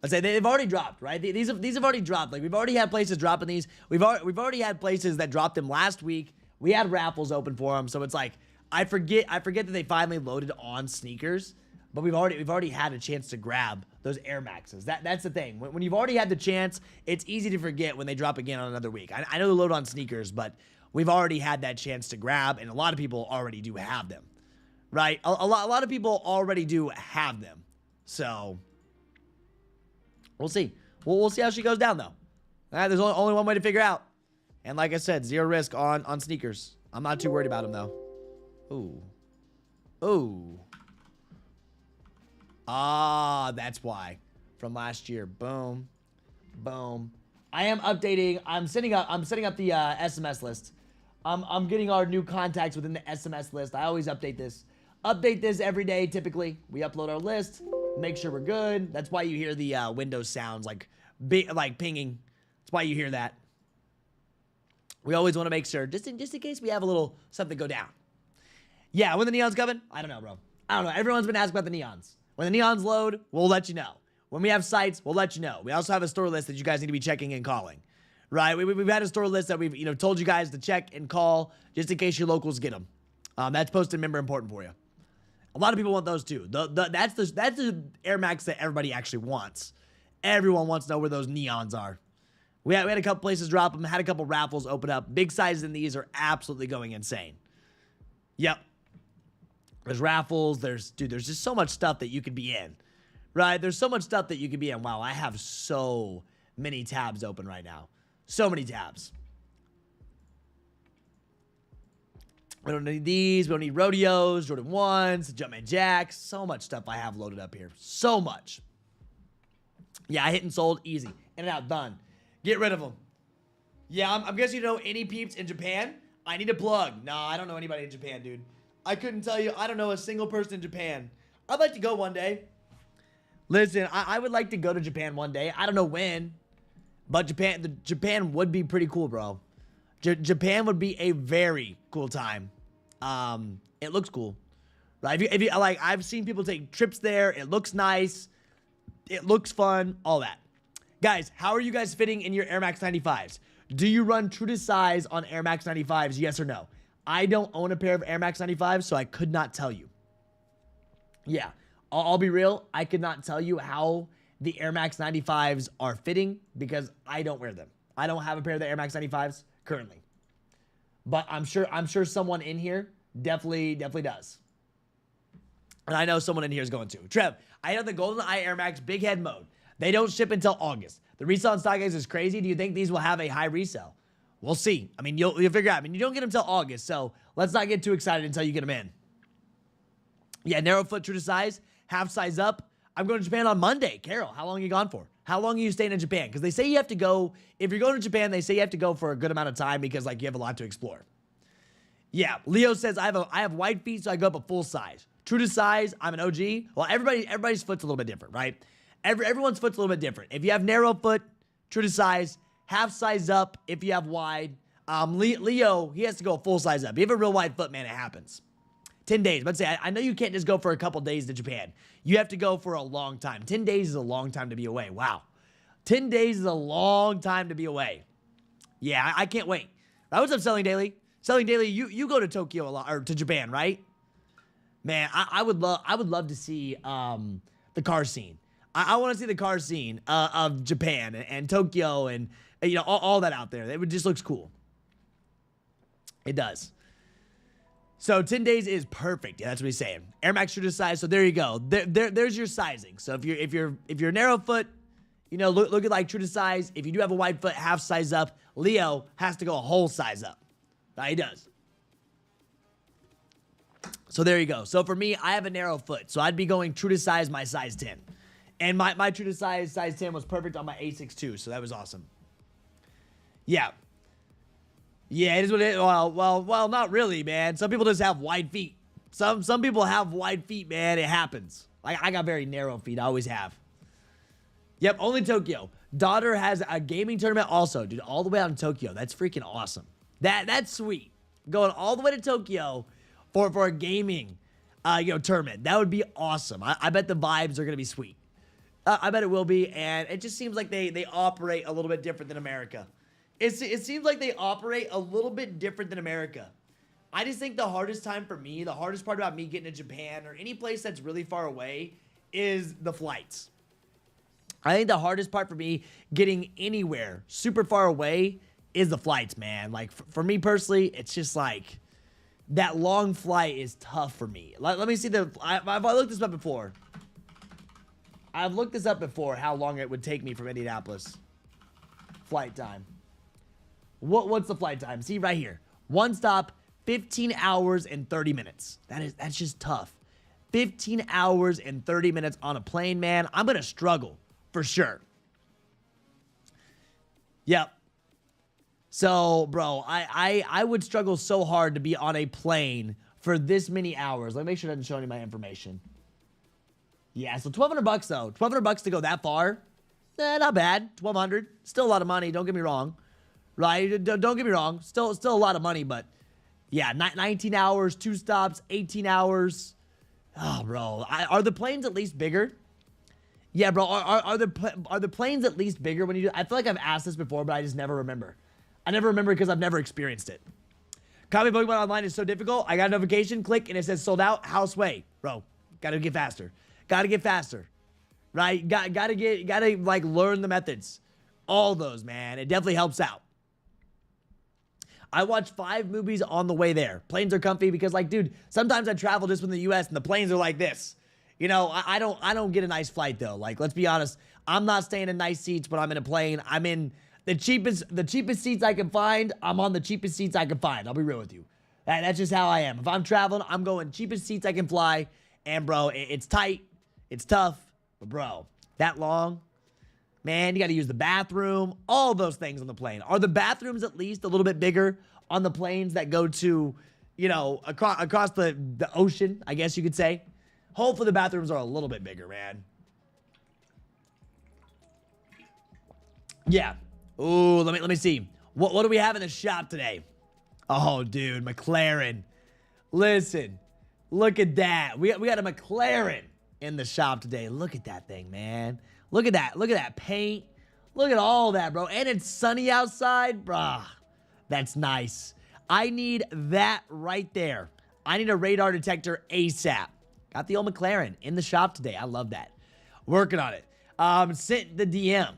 A: I'd say they've already dropped, right? These have already dropped. Like, we've already had places dropping these. We've already had places that dropped them last week. We had raffles open for them, so it's like I forget that they finally loaded on sneakers, but we've already had a chance to grab those Air Maxes. That's the thing. When you've already had the chance, it's easy to forget when they drop again on another week. I know they're loaded on sneakers, but we've already had that chance to grab, and a lot of people already do have them, right? A lot of people already do have them, so. We'll see. We'll see how she goes down, though. There's only one way to figure out. And like I said, zero risk on sneakers. I'm not too worried about them, though. Ooh. Ooh. Ah, that's why. From last year. Boom. Boom. I am updating. I'm setting up the SMS list. I'm getting our new contacts within the SMS list. I always update this. Update this every day, typically. We upload our list. Make sure we're good. That's why you hear the Windows sounds like pinging. That's why you hear that. We always want to make sure, just in case we have a little something go down. Yeah, when the neon's coming? I don't know, bro. I don't know. Everyone's been asking about the neons. When the neons load, we'll let you know. When we have sites, we'll let you know. We also have a store list that you guys need to be checking and calling. Right? We've had a store list that we've told you guys to check and call just in case your locals get them. That's posted member important for you. A lot of people want those too. That's the Air Max that everybody actually wants. Everyone wants to know where those neons are. We had a couple places drop them, had a couple raffles open up. Big sizes in these are absolutely going insane. Yep. There's raffles. There's just so much stuff that you could be in. Right? There's so much stuff that you could be in. Wow, I have so many tabs open right now. So many tabs. We don't need these. We don't need rodeos, Jordan 1s, Jumpman Jacks. So much stuff I have loaded up here. So much. Yeah, I hit and sold. Easy. In and out. Done. Get rid of them. Yeah, I'm guessing you know any peeps in Japan? I need a plug. No, I don't know anybody in Japan, dude. I couldn't tell you. I don't know a single person in Japan. I'd like to go one day. Listen, I would like to go to Japan one day. I don't know when. But Japan would be pretty cool, bro. Japan would be a very cool time. It looks cool, right? If you like, I've seen people take trips there. It looks nice. It looks fun. All that. Guys, how are you guys fitting in your Air Max 95s? Do you run true to size on Air Max 95s? Yes or no? I don't own a pair of Air Max 95s, so I could not tell you. Yeah, I'll be real. I could not tell you how the Air Max 95s are fitting because I don't wear them. I don't have a pair of the Air Max 95s currently. But I'm sure someone in here definitely does. And I know someone in here is going to. Trev, I have the Golden Eye Air Max Big Head mode. They don't ship until August. The resale on StockX is crazy. Do you think these will have a high resale? We'll see. I mean, you'll figure out. I mean, you don't get them until August, so let's not get too excited until you get them in. Yeah, narrow foot, true to size, half size up. I'm going to Japan on Monday. Carol, how long are you gone for? How long are you staying in Japan? Because they say you have to go, if you're going to Japan, they say you have to go for a good amount of time because, like, you have a lot to explore. Yeah, Leo says, I have wide feet, so I go up a full size. True to size, I'm an OG. Well, everybody's foot's a little bit different, right? Everyone's foot's a little bit different. If you have narrow foot, true to size, half size up if you have wide. Leo, he has to go a full size up. If you have a real wide foot, man, it happens. 10 days. But say, I know you can't just go for a couple days to Japan. You have to go for a long time. 10 days is a long time to be away. Wow. 10 days is a long time to be away. Yeah, I can't wait. What's up, Selling Daily? Selling Daily, you go to Tokyo a lot, or to Japan, right? Man, I would love to see the car scene. I want to see the car scene of Japan and Tokyo and you know all that out there. It just looks cool. It does. So 10 days is perfect. Yeah, that's what he's saying. Air Max true to size. So there you go. There's your sizing. So if you're narrow foot, you know, look at like true to size. If you do have a wide foot, half size up. Leo has to go a whole size up. He does. So there you go. So for me, I have a narrow foot. So I'd be going true to size, my size 10. And my true to size 10 was perfect on my A6 too. So that was awesome. Yeah. Yeah, it is what it is. Well, not really, man. Some people just have wide feet. Some people have wide feet, man. It happens. Like, I got very narrow feet. I always have. Yep, only Tokyo. Daughter has a gaming tournament also, dude. All the way out in Tokyo. That's freaking awesome. That's sweet. Going all the way to Tokyo for a gaming, tournament. That would be awesome. I bet the vibes are gonna be sweet. I bet it will be, and it just seems like they operate a little bit different than America. It seems like they operate a little bit different than America. I just think the hardest time for me, the hardest part about me getting to Japan or any place that's really far away is the flights. I think the hardest part for me getting anywhere super far away is the flights, man. Like, for me personally, it's just like that long flight is tough for me. Let me see I've looked this up before. I've looked this up before, how long it would take me from Indianapolis. Flight time. What's the flight time? See right here. One stop, 15 hours and 30 minutes. That's just tough. 15 hours and 30 minutes on a plane, man. I'm gonna struggle for sure. Yep. So, bro, I would struggle so hard to be on a plane for this many hours. Let me make sure it doesn't show any of my information. Yeah, so $1,200 though. $1,200 to go that far. Not bad. $1,200. Still a lot of money. Don't get me wrong. Right? Don't get me wrong. Still a lot of money, but yeah, 19 hours, 2 stops, 18 hours. Oh, bro. Are the planes at least bigger? Yeah, bro. Are the planes at least bigger when you do? I feel like I've asked this before, but I just never remember. I never remember because I've never experienced it. Copy Pokemon Online is so difficult. I got a notification, click, and it says sold out. House way. Bro, gotta get faster. Gotta get faster. Right? Gotta like learn the methods. All those, man. It definitely helps out. I watched 5 movies on the way there. Planes are comfy because, like, dude, sometimes I travel just from the US and the planes are like this. You know, I don't get a nice flight though. Like, let's be honest. I'm not staying in nice seats when I'm in a plane. I'm in the cheapest seats I can find. I'm on the cheapest seats I can find. I'll be real with you. That's just how I am. If I'm traveling, I'm going cheapest seats I can fly. And bro, it's tight. It's tough. But bro, that long, man, you got to use the bathroom. All those things on the plane. Are the bathrooms at least a little bit bigger on the planes that go to, you know, across the ocean, I guess you could say? Hopefully the bathrooms are a little bit bigger, man. Yeah. Ooh, let me see. What do we have in the shop today? Oh, dude, McLaren. Listen, look at that. We got a McLaren in the shop today. Look at that thing, man. Look at that. Look at that paint. Look at all that, bro. And it's sunny outside. Bruh, that's nice. I need that right there. I need a radar detector ASAP. Got the old McLaren in the shop today. I love that. Working on it. Sent the DM.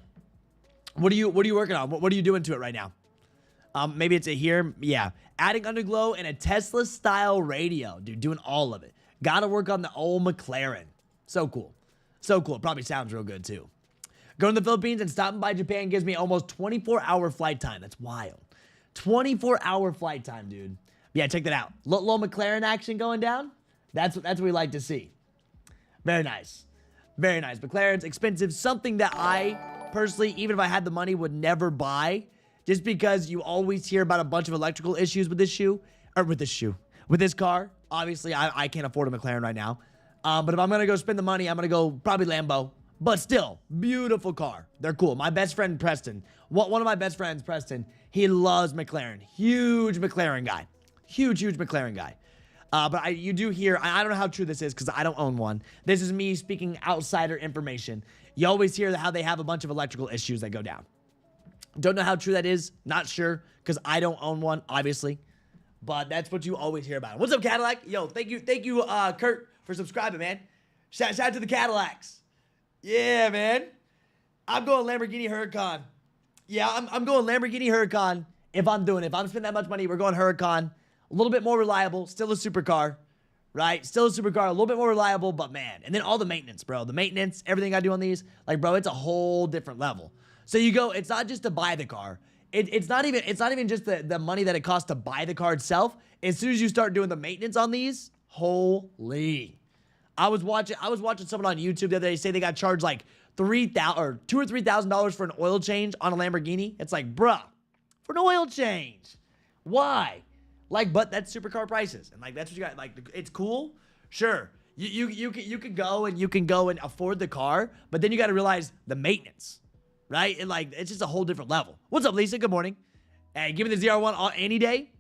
A: What are you working on? What are you doing to it right now? Maybe it's a here. Yeah. Adding underglow and a Tesla style radio. Dude, doing all of it. Gotta work on the old McLaren. So cool. So cool. It probably sounds real good too. Going to the Philippines and stopping by Japan gives me almost 24-hour flight time. That's wild. 24-hour flight time, dude. Yeah, check that out. Little McLaren action going down. That's what we like to see. Very nice. Very nice. McLaren's expensive. Something that I personally, even if I had the money, would never buy. Just because you always hear about a bunch of electrical issues with this shoe. Or with this car. Obviously, I can't afford a McLaren right now. But if I'm going to go spend the money, I'm going to go probably Lambo. But still, beautiful car. They're cool. My best friend, Preston. One of my best friends, Preston, he loves McLaren. Huge McLaren guy. Huge McLaren guy. But you do hear, I don't know how true this is because I don't own one. This is me speaking outsider information. You always hear how they have a bunch of electrical issues that go down. Don't know how true that is. Not sure because I don't own one, obviously. But that's what you always hear about. What's up, Cadillac? Yo, thank you, Kurt, for subscribing, man. Shout out to the Cadillacs. Yeah, man. I'm going Lamborghini Huracan. Yeah, I'm going Lamborghini Huracan if I'm doing it. If I'm spending that much money, we're going Huracan. A little bit more reliable. Still a supercar, right? Still a supercar. A little bit more reliable, but man. And then all the maintenance, bro. The maintenance, everything I do on these. Like, bro, it's a whole different level. So you go, it's not just to buy the car. it's not even just the money that it costs to buy the car itself. As soon as you start doing the maintenance on these, holy. I was watching someone on YouTube the other day say they got charged like $2,000 or $3,000 for an oil change on a Lamborghini. It's like, bruh, for an oil change. Why? Like, but that's supercar prices. And like, that's what you got. Like, it's cool. Sure. You can go and afford the car, but then you got to realize the maintenance, right? And like, it's just a whole different level. What's up, Lisa? Good morning. Hey, give me the ZR1 any day.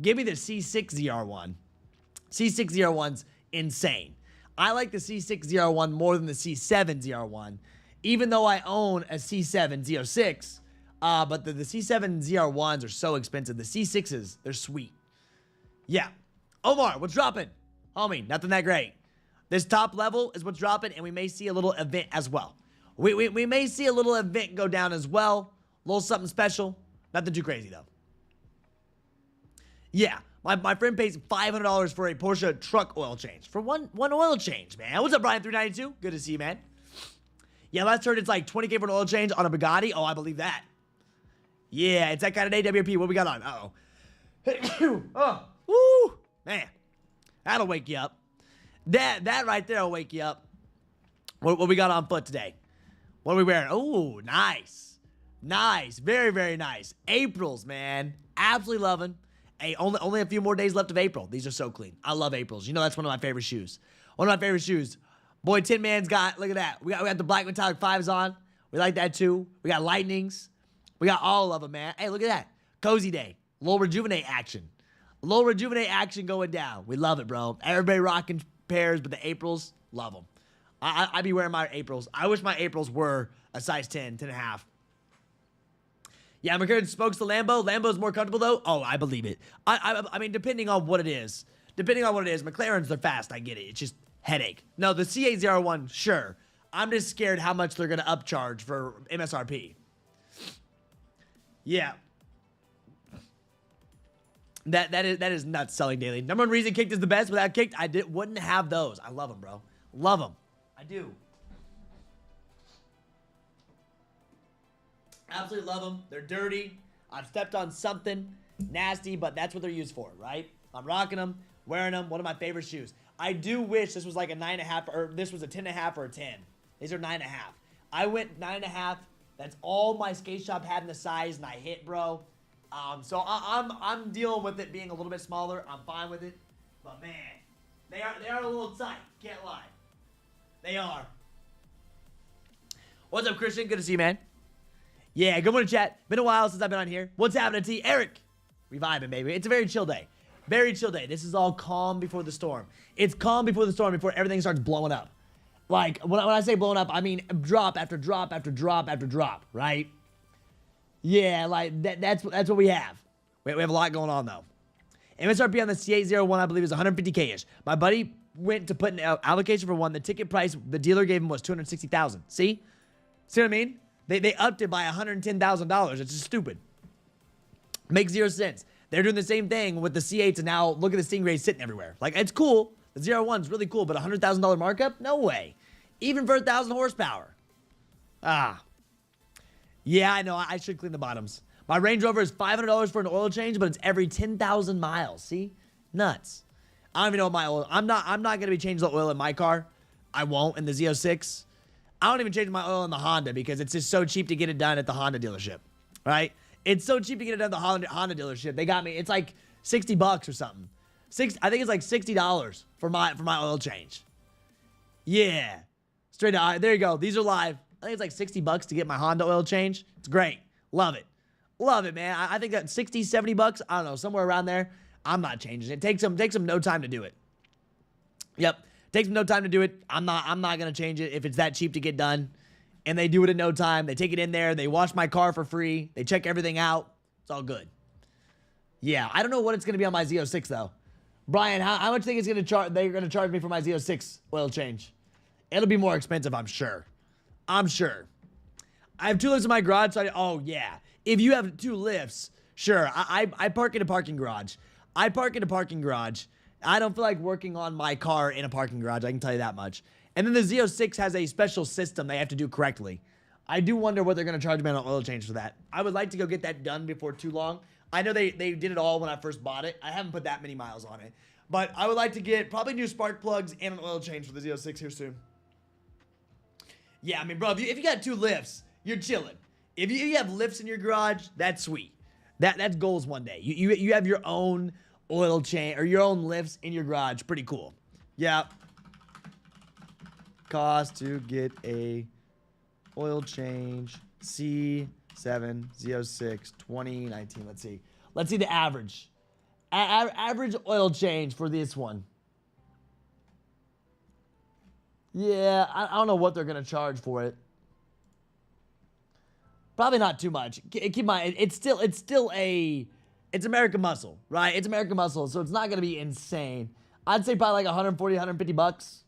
A: Give me the C6 ZR1. C6 ZR1's insane. I like the C6 ZR1 more than the C7 ZR1, even though I own a C7 Z06. But the C7 ZR1s are so expensive. The C6s, they're sweet. Yeah. Omar, what's dropping? Homie, nothing that great. This top level is what's dropping, and we may see a little event as well. We may see a little event go down as well. A little something special. Nothing too crazy, though. Yeah, my friend pays $500 for a Porsche truck oil change. For one oil change, man. What's up, Brian392? Good to see you, man. Yeah, last heard it's like $20K for an oil change on a Bugatti. Oh, I believe that. Yeah, it's that kind of day, WP. What we got on? Uh-oh. Oh, woo, man. That'll wake you up. That right there will wake you up. What we got on foot today? What are we wearing? Oh, nice. Nice. Very, very nice. April's, man. Absolutely loving. Hey, only a few more days left of April. These are so clean. I love April's. You know that's one of my favorite shoes. One of my favorite shoes. Boy, Tin Man's got, look at that. We got the black metallic 5s on. We like that too. We got lightnings. We got all of them, man. Hey, look at that. Cozy day. Little rejuvenate action. Little rejuvenate action going down. We love it, bro. Everybody rocking pairs, but the Aprils, love them. I be wearing my Aprils. I wish my Aprils were a size 10, 10 and a half. Yeah, McLaren spokes the Lambo. Lambo's more comfortable, though. Oh, I believe it. I mean, depending on what it is. McLarens, they're fast. I get it. It's just headache. No, the C801, sure. I'm just scared how much they're going to upcharge for MSRP. Yeah. That is nuts selling daily. Number one reason Kckd is the best. Without Kckd, I wouldn't have those. I love them, bro. Love them. I do. Absolutely love them. They're dirty. I've stepped on something nasty, but that's what they're used for, right? I'm rocking them, wearing them. One of my favorite shoes. I do wish this was like a 9.5 or this was a 10.5 or a 10. These are 9.5. I went 9.5. That's all my skate shop had in the size, and I hit, bro. So I'm dealing with it being a little bit smaller. I'm fine with it, but man, they are a little tight. Can't lie. They are. What's up, Christian? Good to see you, man. Yeah, good morning, chat. Been a while since I've been on here. What's happening, T? Eric. We vibing, baby. It's a very chill day. Very chill day. This is all calm before the storm. It's calm before the storm, before everything starts blowing up. Like, when I say blowing up, I mean drop after drop after drop after drop, right? Yeah, like, that's what we have. We have a lot going on, though. MSRP on the C801, I believe, is 150K-ish. My buddy went to put an allocation for one. The ticket price the dealer gave him was $260,000. See? See what I mean? They upped it by $110,000. It's just stupid. Makes zero sense. They're doing the same thing with the C8s, and now look at the Stingrays sitting everywhere. Like, it's cool. The 01's really cool, but a $100,000 markup? No way. Even for 1,000 horsepower. Ah. Yeah, I know. I should clean the bottoms. My Range Rover is $500 for an oil change, but it's every 10,000 miles. See? Nuts. I don't even know what my oil... I'm not going to be changing the oil in my car. I won't in the Z06. I don't even change my oil in the Honda because it's just so cheap to get it done at the Honda dealership. Right? It's so cheap to get it done at the Honda dealership. They got me... It's like $60 or something. I think it's like $60 for my oil change. Yeah. Straight out. There you go. These are live. I think it's like $60 to get my Honda oil change. It's great. Love it. Love it, man. I think that 60, 70 bucks, I don't know, somewhere around there. I'm not changing it. Takes them no time to do it. Yep. Takes them no time to do it. I'm not going to change it if it's that cheap to get done. And they do it in no time. They take it in there. They wash my car for free. They check everything out. It's all good. Yeah. I don't know what it's going to be on my Z06 though. Brian, how much do you think they're going to charge me for my Z06 oil change? It'll be more expensive, I'm sure. I'm sure. I have 2 lifts in my garage, so oh yeah. If you have 2 lifts, sure. I park in a parking garage. I park in a parking garage. I don't feel like working on my car in a parking garage, I can tell you that much. And then the Z06 has a special system they have to do correctly. I do wonder what they're going to charge me on an oil change for that. I would like to go get that done before too long. I know they did it all when I first bought it. I haven't put that many miles on it. But I would like to get probably new spark plugs and an oil change for the Z06 here soon. Yeah, I mean, bro, if you got 2 lifts, you're chilling. If you have lifts in your garage, that's sweet. That's goals one day. You have your own oil change or your own lifts in your garage. Pretty cool. Yeah. Cost to get a oil change C706 2019. Let's see. Let's see the average. Average oil change for this one. Yeah, I don't know what they're going to charge for it. Probably not too much. Keep in mind, it's American Muscle, right? It's American Muscle, so it's not going to be insane. I'd say probably like 140, 150 bucks.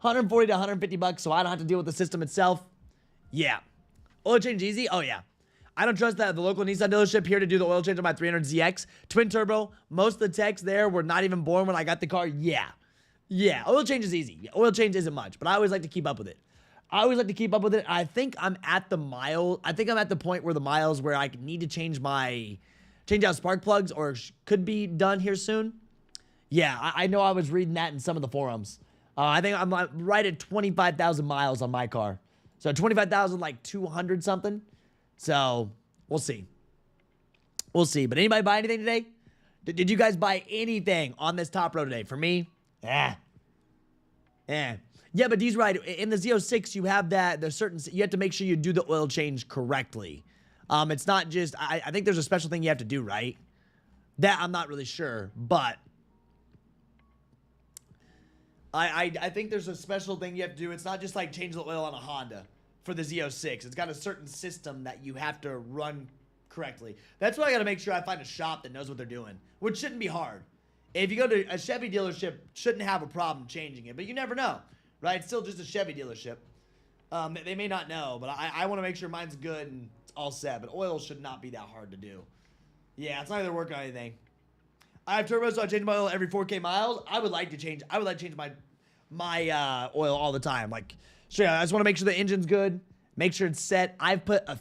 A: 140 to 150 bucks, so I don't have to deal with the system itself. Yeah. Oil change easy? Oh, yeah. I don't trust the local Nissan dealership here to do the oil change on my 300ZX. Twin turbo. Most of the techs there were not even born when I got the car. Yeah. Yeah. Oil change is easy. Oil change isn't much, but I always like to keep up with it. I think I'm at the point where the miles where I need to change out spark plugs or could be done here soon. Yeah, I know I was reading that in some of the forums. I think I'm right at 25,000 miles on my car. So 25,000, like 200 something. So we'll see. We'll see. But anybody buy anything today? Did you guys buy anything on this top row today? For me, Yeah, but D's right. In the Z06, you have you have to make sure you do the oil change correctly. It's not just, I think there's a special thing you have to do, right? That I'm not really sure, but I think there's a special thing you have to do. It's not just like change the oil on a Honda for the Z06. It's got a certain system that you have to run correctly. That's why I got to make sure I find a shop that knows what they're doing, which shouldn't be hard. If you go to a Chevy dealership, shouldn't have a problem changing it, but you never know, right? It's still just a Chevy dealership. They may not know, but I want to make sure mine's good and it's all set, but oil should not be that hard to do. Yeah, it's not going to work on anything. I have turbos, so I change my oil every 4K miles. I would like to change my oil all the time. Like, so yeah, I just want to make sure the engine's good, make sure it's set. I've put I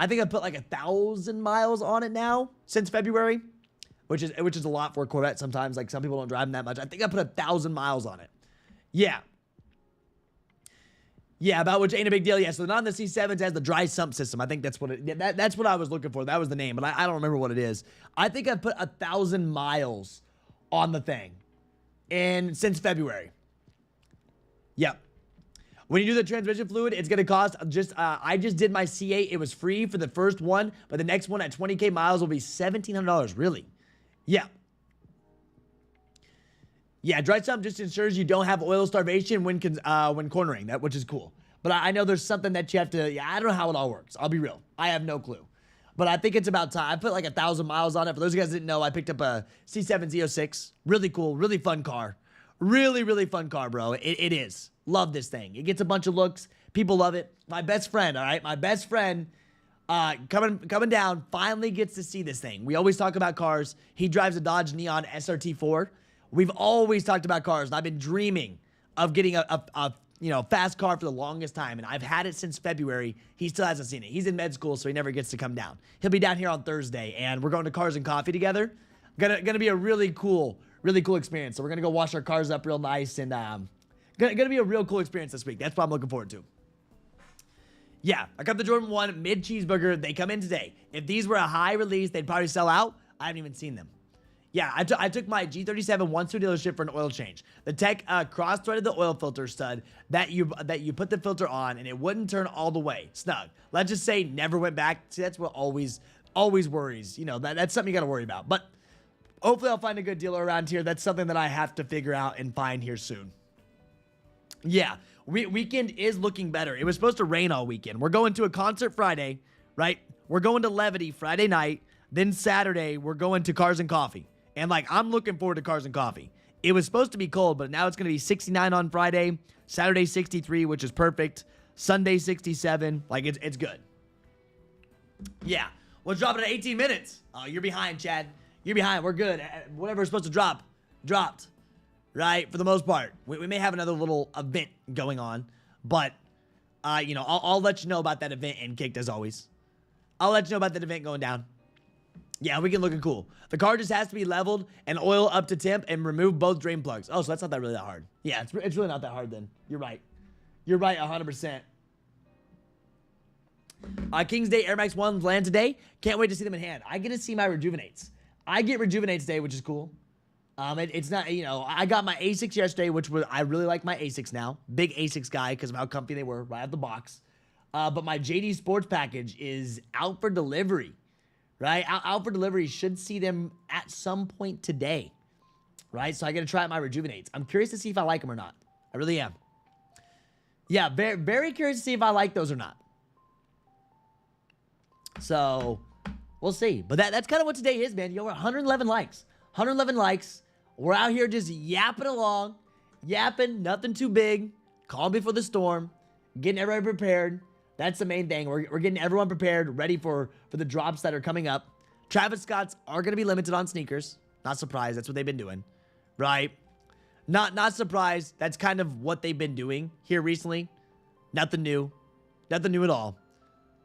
A: think I've put like 1,000 miles on it now since February, which is a lot for a Corvette sometimes. Like, some people don't drive them that much. I think I put 1,000 miles on it. Yeah. Yeah, about which ain't a big deal. Yeah, so not on the C7s has the dry sump system. I think that's what that's what I was looking for. That was the name, but I don't remember what it is. I think I put 1,000 miles on the thing since February. Yep. When you do the transmission fluid, it's going to cost I just did my C8. It was free for the first one, but the next one at 20K miles will be $1,700. Really? Yeah. Yeah, dry sump just ensures you don't have oil starvation when cornering, which is cool. But I know there's something that you have to, I don't know how it all works. I'll be real. I have no clue. But I think it's about time. I put like 1,000 miles on it. For those of you guys that didn't know, I picked up a C7 Z06. Really cool, really fun car. Really, really fun car, bro. It is. Love this thing. It gets a bunch of looks. People love it. My best friend, all right? My best friend coming down finally gets to see this thing. We always talk about cars. He drives a Dodge Neon SRT4. We've always talked about cars, and I've been dreaming of getting a fast car for the longest time, and I've had it since February. He still hasn't seen it. He's in med school, so he never gets to come down. He'll be down here on Thursday, and we're going to Cars and Coffee together. Gonna be a really cool experience. So we're gonna go wash our cars up real nice, and gonna be a real cool experience this week. That's what I'm looking forward to. Yeah, I got the Jordan 1 mid cheeseburger. They come in today. If these were a high release, they'd probably sell out. I haven't even seen them. Yeah, I took my G37 once to a dealership for an oil change. The tech cross-threaded the oil filter stud that you put the filter on, and it wouldn't turn all the way. Snug. Let's just say never went back. See, that's what always worries. You know, that's something you got to worry about. But hopefully I'll find a good dealer around here. That's something that I have to figure out and find here soon. Yeah, weekend is looking better. It was supposed to rain all weekend. We're going to a concert Friday, right? We're going to Levity Friday night. Then Saturday, we're going to Cars and Coffee. And, I'm looking forward to Cars and Coffee. It was supposed to be cold, but now it's going to be 69 on Friday. Saturday, 63, which is perfect. Sunday, 67. It's good. Yeah. We'll drop it at 18 minutes. Oh, you're behind, Chad. You're behind. We're good. Whatever's supposed to drop, dropped. Right? For the most part. We may have another little event going on, but you know, I'll let you know about that event in Kckd as always. I'll let you know about that event going down. Yeah, we can looking cool. The car just has to be leveled and oil up to temp and remove both drain plugs. Oh, so that's not that really that hard. Yeah, it's really not that hard then. You're right. You're right 100%. King's Day Air Max 1s land today. Can't wait to see them in hand. I get to see my Rejuvenates. I get Rejuvenates today, which is cool. It's not, you know, I got my A6 yesterday, which was, I really like my A6 now. Big A6 guy because of how comfy they were right out the box. But my JD Sports package is out for delivery. Right? Out for delivery. Should see them at some point today. Right? So I got to try out my Rejuvenates. I'm curious to see if I like them or not. I really am. Yeah, very, very curious to see if I like those or not. So, we'll see. But that's kind of what today is, man. Yo, we're 111 likes. 111 likes. We're out here just yapping along. Yapping. Nothing too big. Calm before the storm. Getting everybody prepared. That's the main thing. We're getting everyone prepared, ready for the drops that are coming up. Travis Scotts are going to be limited on sneakers. Not surprised. That's what they've been doing. Right? Not surprised. That's kind of what they've been doing here recently. Nothing new. Nothing new at all.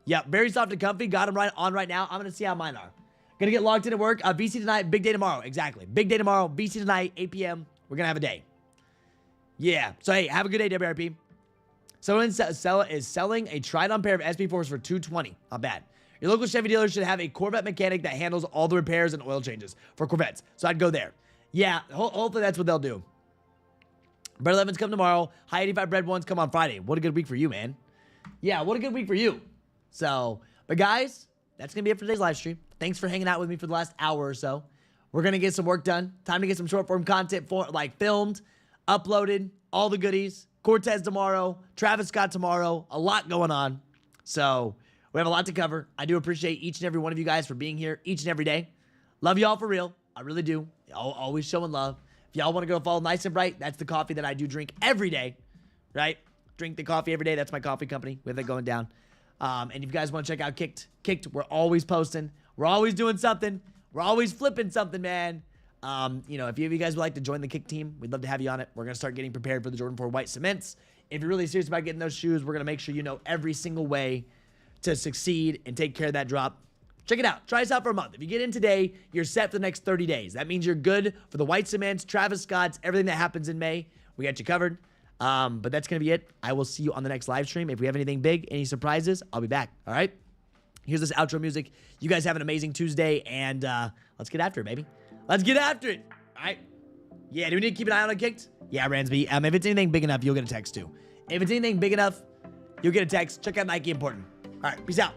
A: Yeah, very soft and comfy. Got them right now. I'm going to see how mine are. Going to get logged in at work. BC tonight, big day tomorrow. Exactly. Big day tomorrow. BC tonight, 8 p.m. We're going to have a day. Yeah. So, hey, have a good day, WRP. Someone is selling a tried-on pair of SP4s for $220. Not bad. Your local Chevy dealer should have a Corvette mechanic that handles all the repairs and oil changes for Corvettes. So I'd go there. Yeah, hopefully that's what they'll do. Bread 11s come tomorrow. High 85 bread ones come on Friday. What a good week for you, man. Yeah, what a good week for you. So, but guys, that's going to be it for today's live stream. Thanks for hanging out with me for the last hour or so. We're going to get some work done. Time to get some short-form content filmed, uploaded, all the goodies. Cortez tomorrow, Travis Scott tomorrow, a lot going on. So we have a lot to cover. I do appreciate each and every one of you guys for being here each and every day. Love y'all for real. I really do. Y'all always showing love. If y'all want to go follow Nice and Bright, that's the coffee that I do drink every day, right? Drink the coffee every day. That's my coffee company. We have that going down. And if you guys want to check out Kckd, we're always posting. We're always doing something. We're always flipping something, man. You know, if you guys would like to join the Kckd team, we'd love to have you on it. We're going to start getting prepared for the Jordan 4 white cements. If you're really serious about getting those shoes, we're going to make sure you know every single way to succeed and take care of that drop. Check it out. Try us out for a month. If you get in today, you're set for the next 30 days. That means you're good for the white cements, Travis Scott's, everything that happens in May. We got you covered. But that's going to be it. I will see you on the next live stream. If we have anything big, any surprises, I'll be back. All right? Here's this outro music. You guys have an amazing Tuesday, and let's get after it, baby. Let's get after it. All right? Yeah, do we need to keep an eye on it, Kckd? Yeah, Ransby. If it's anything big enough, you'll get a text, too. If it's anything big enough, you'll get a text. Check out Nike Important. All right, peace out.